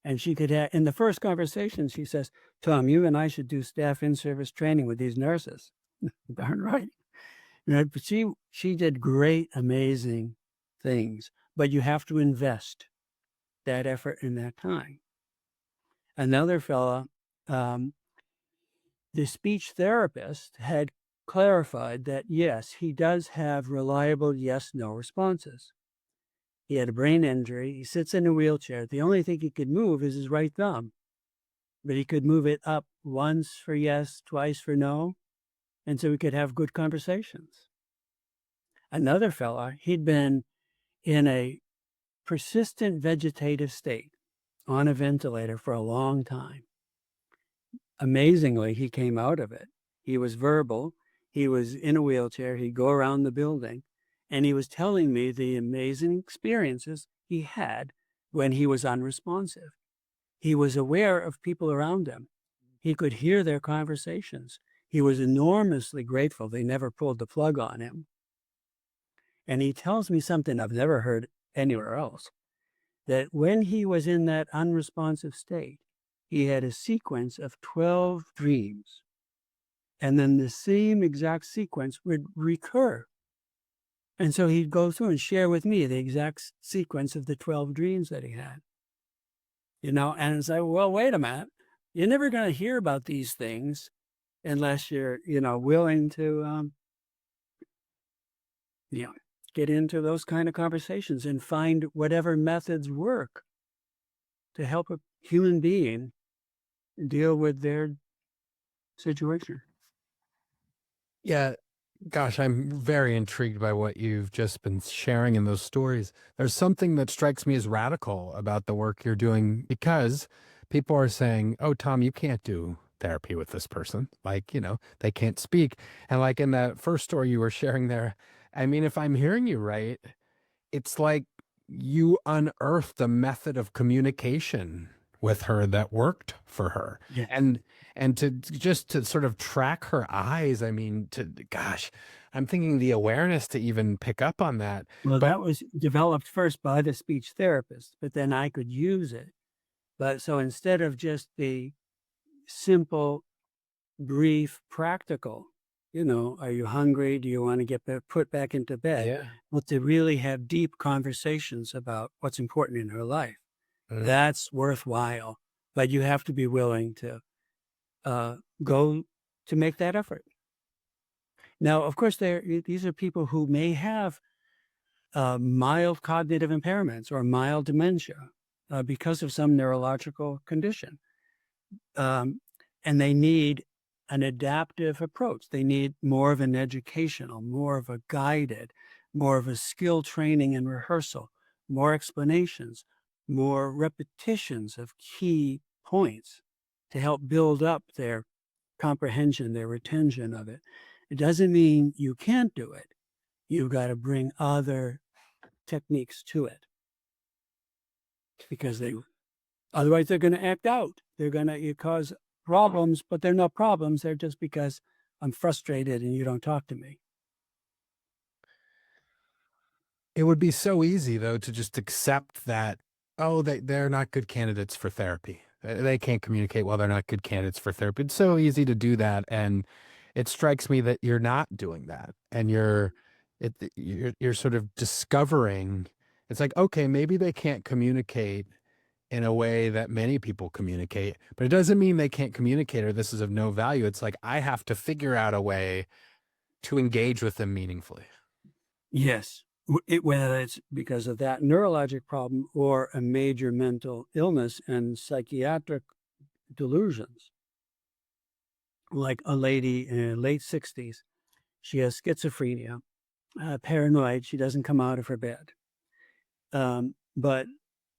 [SPEAKER 3] And she could have, in the first conversation, she says, Tom, you and I should do staff in-service training with these nurses. Darn right. But she did great, amazing things, but you have to invest that effort and that time. Another fella, the speech therapist had clarified that, yes, he does have reliable yes-no responses. He had a brain injury. He sits in a wheelchair. The only thing he could move is his right thumb, but he could move it up once for yes, twice for no, and so we could have good conversations. Another fella, he'd been in a persistent vegetative state on a ventilator for a long time. Amazingly, he came out of it. He was verbal. He was in a wheelchair. He'd go around the building, and he was telling me the amazing experiences he had when he was unresponsive. He was aware of people around him. He could hear their conversations. He was enormously grateful they never pulled the plug on him. And he tells me something I've never heard anywhere else, that when he was in that unresponsive state, he had a sequence of 12 dreams. And then the same exact sequence would recur. And so he'd go through and share with me the exact sequence of the 12 dreams that he had. And it's like, well, wait a minute. You're never going to hear about these things unless you're, willing to, get into those kind of conversations and find whatever methods work to help a human being deal with their situation.
[SPEAKER 2] Yeah. Gosh, I'm very intrigued by what you've just been sharing in those stories. There's something that strikes me as radical about the work you're doing because people are saying, oh, Tom, you can't do therapy with this person. Like, they can't speak. And like in that first story you were sharing there, I mean, if I'm hearing you right, it's like you unearthed a method of communication with her that worked for her.
[SPEAKER 3] Yeah.
[SPEAKER 2] And to sort of track her eyes, I mean, gosh, I'm thinking the awareness to even pick up on that.
[SPEAKER 3] Well, that was developed first by the speech therapist, but then I could use it. But so instead of just the simple, brief, practical, are you hungry? Do you want to get put back into bed?
[SPEAKER 2] Yeah.
[SPEAKER 3] But to really have deep conversations about what's important in her life, that's worthwhile. But you have to be willing to go to make that effort. Now, of course, these are people who may have mild cognitive impairments or mild dementia because of some neurological condition. And they need an adaptive approach. They need more of an educational, more of a guided, more of a skill training and rehearsal, more explanations, more repetitions of key points to help build up their comprehension, their retention of it. It doesn't mean you can't do it. You've got to bring other techniques to it because otherwise they're going to act out. They're going to cause problems, but they're not problems. They're just because I'm frustrated and you don't talk to me.
[SPEAKER 2] It would be so easy, though, to just accept that, oh, they're not good candidates for therapy. They can't communicate well. They're not good candidates for therapy. It's so easy to do that. And it strikes me that you're not doing that. And you're sort of discovering, it's like, okay, maybe they can't communicate in a way that many people communicate, but it doesn't mean they can't communicate or this is of no value. It's like, I have to figure out a way to engage with them meaningfully.
[SPEAKER 3] Yes. Whether it's because of that neurologic problem or a major mental illness and psychiatric delusions. Like a lady in her late 60s, she has schizophrenia, paranoid, she doesn't come out of her bed. But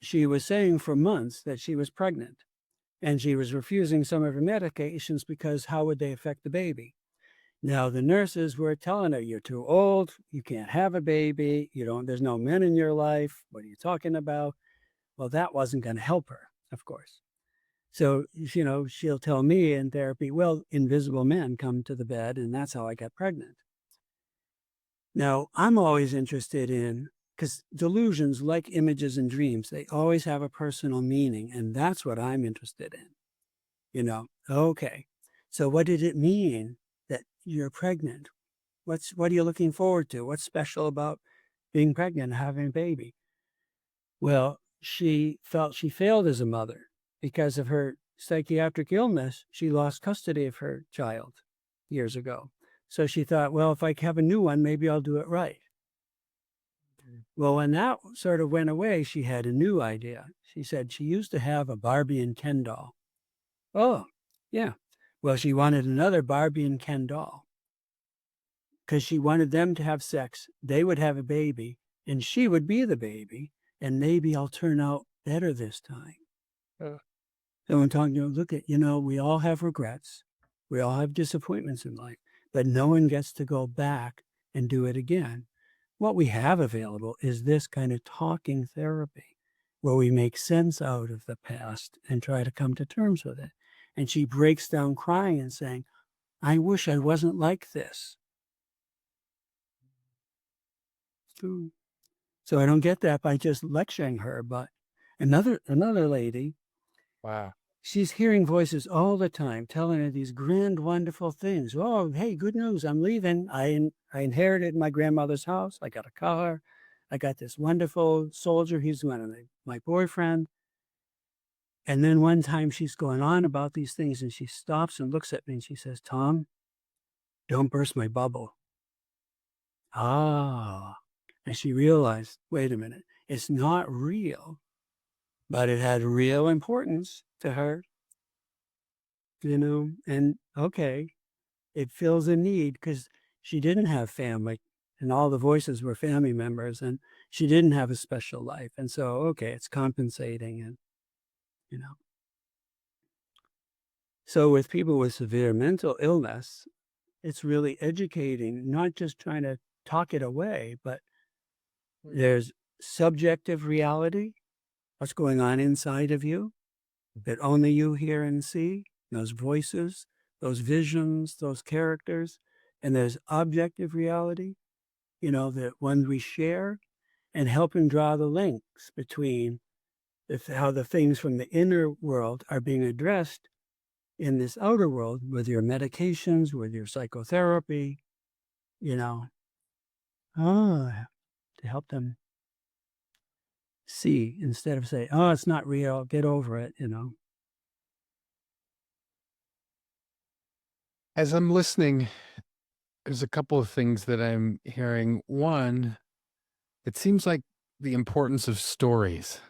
[SPEAKER 3] she was saying for months that she was pregnant, and she was refusing some of her medications because how would they affect the baby? Now, the nurses were telling her, you're too old, you can't have a baby, there's no men in your life, what are you talking about? Well, that wasn't going to help her, of course. So, she'll tell me in therapy, well, invisible men come to the bed, and that's how I got pregnant. Now, I'm always interested in, because delusions, like images and dreams, they always have a personal meaning, and that's what I'm interested in. Okay, so what did it mean that you're pregnant? What are you looking forward to? What's special about being pregnant and having a baby? Well, she felt she failed as a mother because of her psychiatric illness. She lost custody of her child years ago. So she thought, well, if I have a new one, maybe I'll do it right. Well, when that sort of went away, she had a new idea. She said she used to have a Barbie and Ken doll. Oh, yeah. Well, she wanted another Barbie and Ken doll because she wanted them to have sex. They would have a baby, and she would be the baby, and maybe I'll turn out better this time.
[SPEAKER 2] Uh.
[SPEAKER 3] So I'm talking to her, look at, we all have regrets. We all have disappointments in life, but no one gets to go back and do it again. What we have available is this kind of talking therapy where we make sense out of the past and try to come to terms with it. And she breaks down crying and saying, I wish I wasn't like this. So I don't get that by just lecturing her, but another lady,
[SPEAKER 2] Wow.
[SPEAKER 3] she's hearing voices all the time telling her these grand, wonderful things. Oh, hey, good news. I'm leaving. I inherited my grandmother's house. I got a car. I got this wonderful soldier. He's one of my boyfriend. And then one time she's going on about these things and she stops and looks at me and she says, Tom, don't burst my bubble. Ah. And she realized, wait a minute, it's not real, but it had real importance to her. And okay, it fills a need because she didn't have family and all the voices were family members and she didn't have a special life. And so, okay, it's compensating and, So with people with severe mental illness, it's really educating, not just trying to talk it away, but there's subjective reality, what's going on inside of you that only you hear and see, those voices, those visions, those characters, and there's objective reality, that one we share, and helping draw the links between how the things from the inner world are being addressed in this outer world with your medications, with your psychotherapy, to help them see instead of say, oh, it's not real, get over it,
[SPEAKER 2] As I'm listening, there's a couple of things that I'm hearing. One, it seems like the importance of stories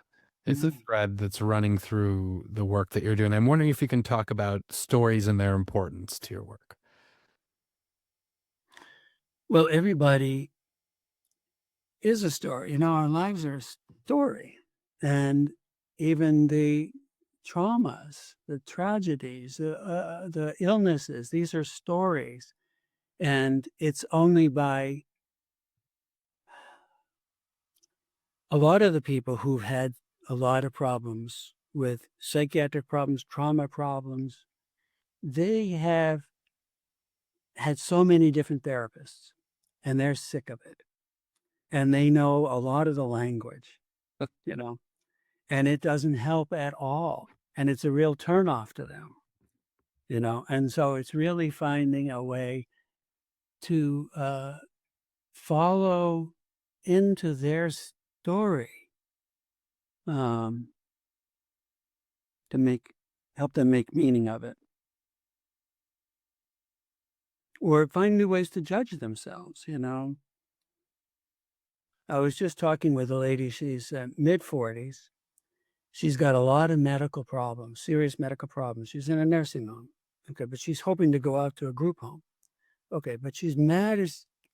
[SPEAKER 2] is a thread that's running through the work that you're doing. I'm wondering if you can talk about stories and their importance to your work.
[SPEAKER 3] Well, everybody is a story. Our lives are a story. And even the traumas, the tragedies, the illnesses, these are stories. And it's only by a lot of the people who've had a lot of problems with psychiatric problems, trauma problems, they have had so many different therapists and they're sick of it. And they know a lot of the language, and it doesn't help at all. And it's a real turnoff to them, and so it's really finding a way to follow into their story to help them make meaning of it. Or find new ways to judge themselves, I was just talking with a lady, she's mid-40s. She's got a lot of medical problems, serious medical problems. She's in a nursing home. Okay, but she's hoping to go out to a group home. Okay, but she's mad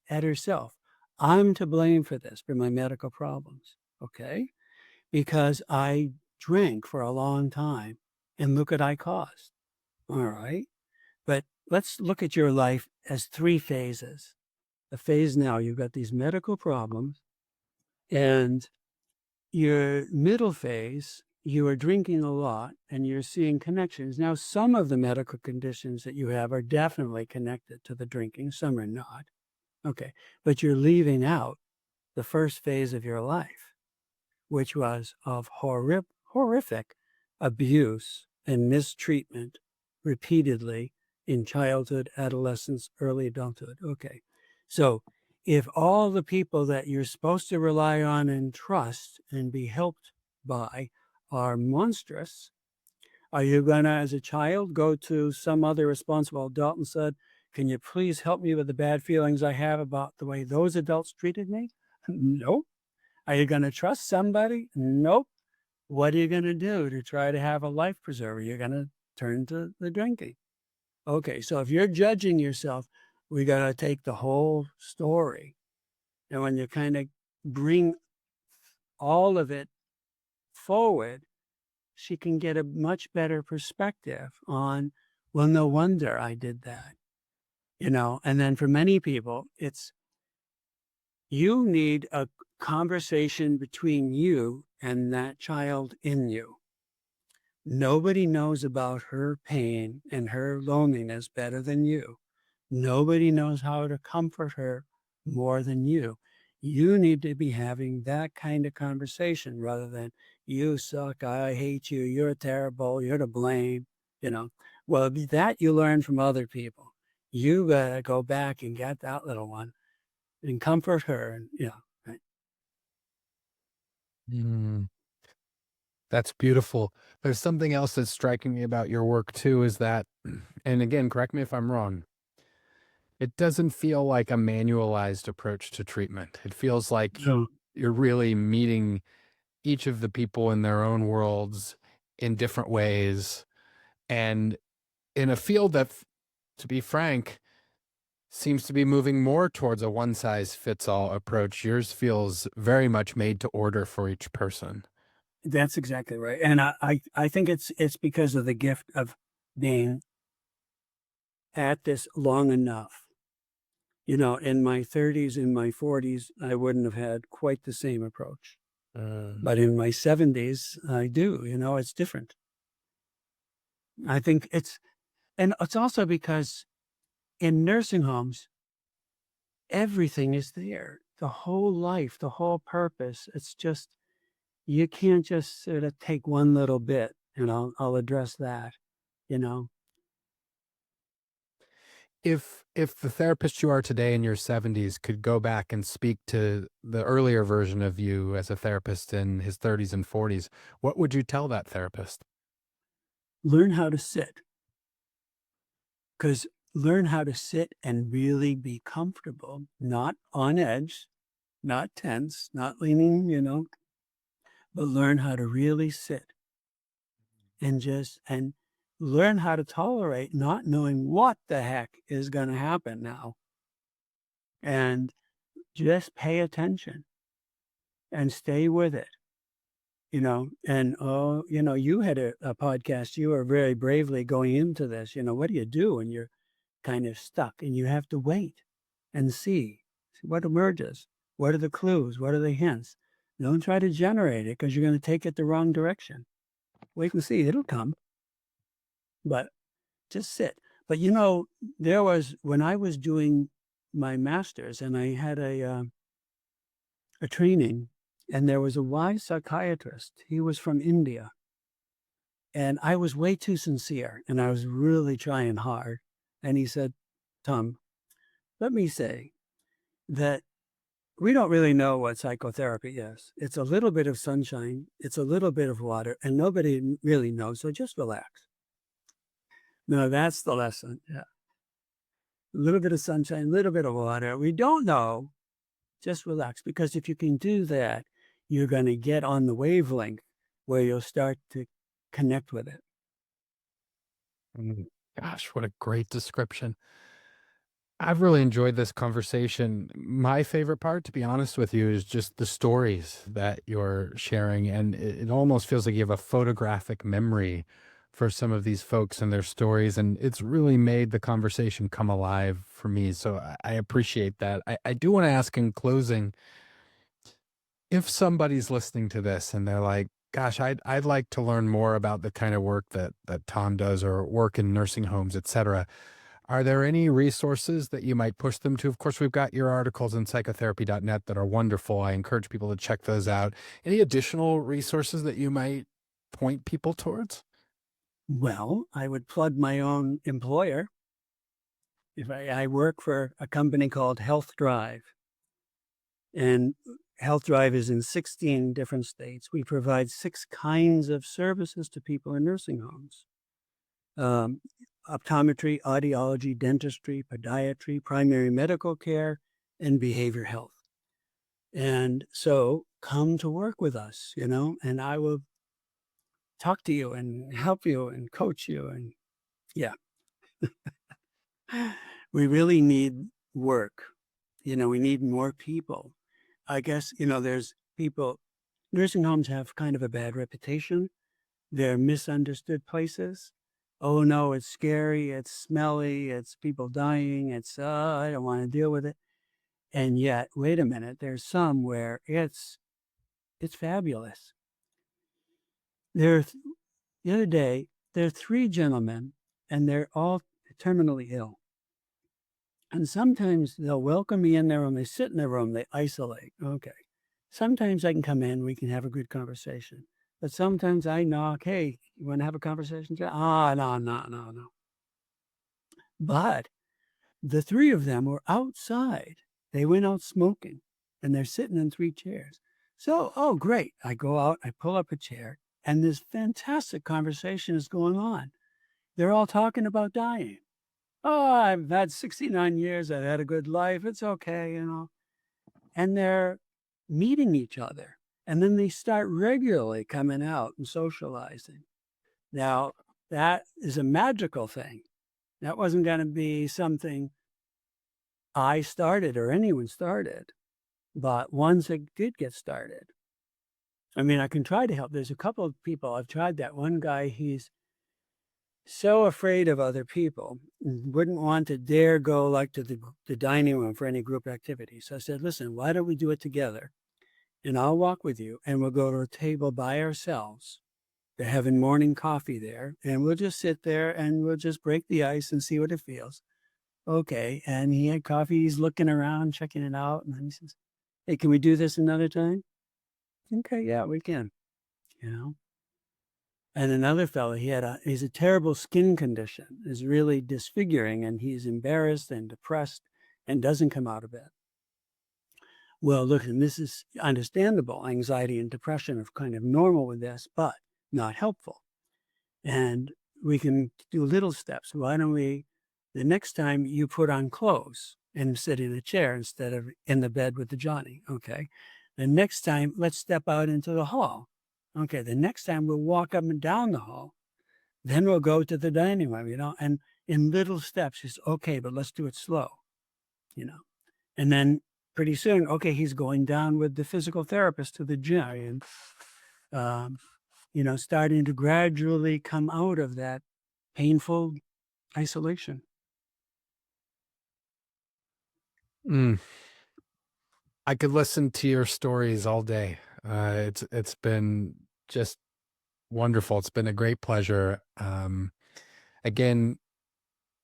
[SPEAKER 3] at herself. I'm to blame for this, for my medical problems. Okay, because I drank for a long time and look what I caused. All right, but let's look at your life as 3 phases. The phase now, you've got these medical problems, and your middle phase, you are drinking a lot and you're seeing connections. Now, some of the medical conditions that you have are definitely connected to the drinking, some are not. Okay, but you're leaving out the first phase of your life, which was of horrific abuse and mistreatment repeatedly in childhood, adolescence, early adulthood. Okay, So if all the people that you're supposed to rely on and trust and be helped by are monstrous, are you going to, as a child, go to some other responsible adult and said, can you please help me with the bad feelings I have about the way those adults treated me? Nope. Are you going to trust somebody? Nope. What are you going to do to try to have a life preserver? You're going to turn to the drinking. Okay, so if you're judging yourself, we got to take the whole story. And when you kind of bring all of it forward, she can get a much better perspective on, well, no wonder I did that, And then for many people, it's you need a conversation between you and that child in you. Nobody knows about her pain and her loneliness better than you. Nobody knows how to comfort her more than you. You need to be having that kind of conversation rather than you suck, I hate you, you're terrible, you're to blame, you know. Well, that you learn from other people. You gotta go back and get that little one and comfort her and right.
[SPEAKER 2] Mm, that's beautiful. There's something else that's striking me about your work too, is that, and again, correct me if I'm wrong, it doesn't feel like a manualized approach to treatment. It feels like
[SPEAKER 3] So
[SPEAKER 2] you're really meeting each of the people in their own worlds in different ways. And in a field that, to be frank, seems to be moving more towards a one size fits all approach, yours feels very much made to order for each person.
[SPEAKER 3] that's exactly right. And I think it's because of the gift of being at this long enough. In my 30s, in my 40s, I wouldn't have had quite the same approach. But in my 70s, I do, it's different. I think and it's also because in nursing homes, everything is there. The whole life, the whole purpose. It's just, you can't just sort of take one little bit, I'll address that, you know.
[SPEAKER 2] If the therapist you are today in your 70s could go back and speak to the earlier version of you as a therapist in his 30s and 40s, what would you tell that therapist?
[SPEAKER 3] Learn how to sit. Because learn how to sit and really be comfortable, not on edge, not tense, not leaning, but learn how to really sit and learn how to tolerate not knowing what the heck is going to happen now. And just pay attention and stay with it, And, you had a podcast, you were very bravely going into this, what do you do when you're kind of stuck and you have to wait and see what emerges? What are the clues? What are the hints? Don't try to generate it because you're going to take it the wrong direction. Wait and see, it'll come, but just sit. But there was, when I was doing my master's and I had a training, and there was a wise psychiatrist. He was from India. And I was way too sincere and I was really trying hard. And he said, Tom, let me say that we don't really know what psychotherapy is. It's a little bit of sunshine, it's a little bit of water, and nobody really knows. So just relax. No, that's the lesson. Yeah. A little bit of sunshine, a little bit of water. We don't know. Just relax. Because if you can do that, you're going to get on the wavelength where you'll start to connect with it.
[SPEAKER 2] Mm, gosh, what a great description. I've really enjoyed this conversation. My favorite part, to be honest with you, is just the stories that you're sharing. And it almost feels like you have a photographic memory for some of these folks and their stories. And it's really made the conversation come alive for me. So I appreciate that. I do want to ask in closing, if somebody's listening to this and they're like, gosh, I'd like to learn more about the kind of work that Tom does, or work in nursing homes, et cetera. Are there any resources that you might push them to? Of course, we've got your articles in psychotherapy.net that are wonderful. I encourage people to check those out. Any additional resources that you might point people towards?
[SPEAKER 3] Well, I would plug my own employer, If I work for a company called Health Drive, and Health Drive is in 16 different states. We provide 6 kinds of services to people in nursing homes. Optometry, audiology, dentistry, podiatry, primary medical care, and behavior health. And so come to work with us, and I will talk to you and help you and coach you. And yeah, we really need work. We need more people. I guess, there's people, nursing homes have kind of a bad reputation. They're misunderstood places. Oh no, it's scary, it's smelly, it's people dying, I don't want to deal with it. And yet, wait a minute, there's some where it's fabulous. The other day, there are 3 gentlemen, and they're all terminally ill. And sometimes they'll welcome me in their room, they sit in their room, they isolate. Okay. Sometimes I can come in, we can have a good conversation. But sometimes I knock, hey, you want to have a conversation? No. But the 3 of them were outside. They went out smoking, and they're sitting in 3 chairs. So, oh, great. I go out, I pull up a chair, and this fantastic conversation is going on. They're all talking about dying. Oh, I've had 69 years. I've had a good life. It's okay, And they're meeting each other. And then they start regularly coming out and socializing. Now, that is a magical thing. That wasn't going to be something I started or anyone started. But once it did get started, I mean, I can try to help. There's a couple of people. I've tried that. One guy, he's so afraid of other people, wouldn't want to dare go like to the dining room for any group activity. So I said, listen, why don't we do it together? And I'll walk with you, and we'll go to a table by ourselves. They're having morning coffee there, and we'll just sit there and we'll just break the ice and see what it feels. Okay. And he had coffee. He's looking around, checking it out. And then he says, hey, can we do this another time? Okay. Yeah, we can, And another fellow, he's a terrible skin condition, is really disfiguring, and he's embarrassed and depressed and doesn't come out of bed. Well, look, and this is understandable. Anxiety and depression are kind of normal with this, but not helpful. And we can do little steps. Why don't we, the next time you put on clothes and sit in a chair instead of in the bed with the Johnny, okay? The next time, let's step out into the hall. Okay, the next time we'll walk up and down the hall. Then we'll go to the dining room, and in little steps, it's okay, but let's do it slow, And then pretty soon, okay, he's going down with the physical therapist to the gym and, starting to gradually come out of that painful isolation.
[SPEAKER 2] I could listen to your stories all day. It's been just wonderful. It's been a great pleasure. Again,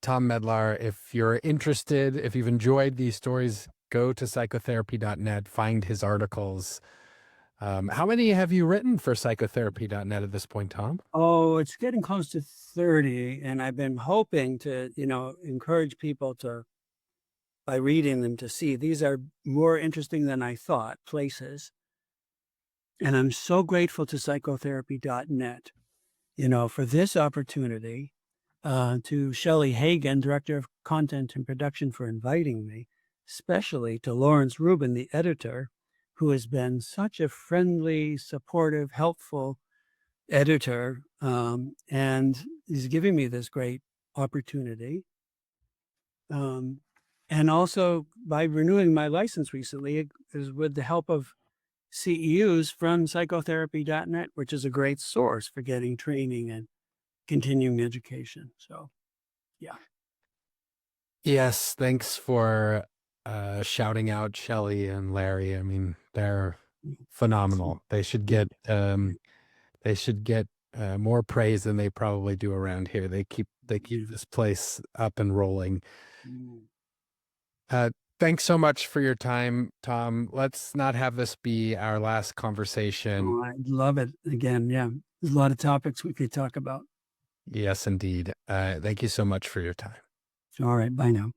[SPEAKER 2] Tom Medlar, if you're interested, if you've enjoyed these stories, go to psychotherapy.net, find his articles. How many have you written for psychotherapy.net at this point, Tom?
[SPEAKER 3] Oh, it's getting close to 30, and I've been hoping to, encourage people by reading them to see these are more interesting than I thought places. And I'm so grateful to psychotherapy.net, for this opportunity, to Shelley Hagan, Director of Content and Production, for inviting me, especially to Lawrence Rubin, the editor, who has been such a friendly, supportive, helpful editor, and he's giving me this great opportunity. And also by renewing my license recently, it is with the help of CEUs from psychotherapy.net, which is a great source for getting training and continuing education. So, yeah.
[SPEAKER 2] Yes, thanks for shouting out Shelley and Larry. I mean, they're phenomenal. They should get more praise than they probably do around here. They keep this place up and rolling. Thanks so much for your time, Tom. Let's not have this be our last conversation.
[SPEAKER 3] Oh, I'd love it. Again, yeah. There's a lot of topics we could talk about.
[SPEAKER 2] Yes, indeed. Thank you so much for your time.
[SPEAKER 3] All right. Bye now.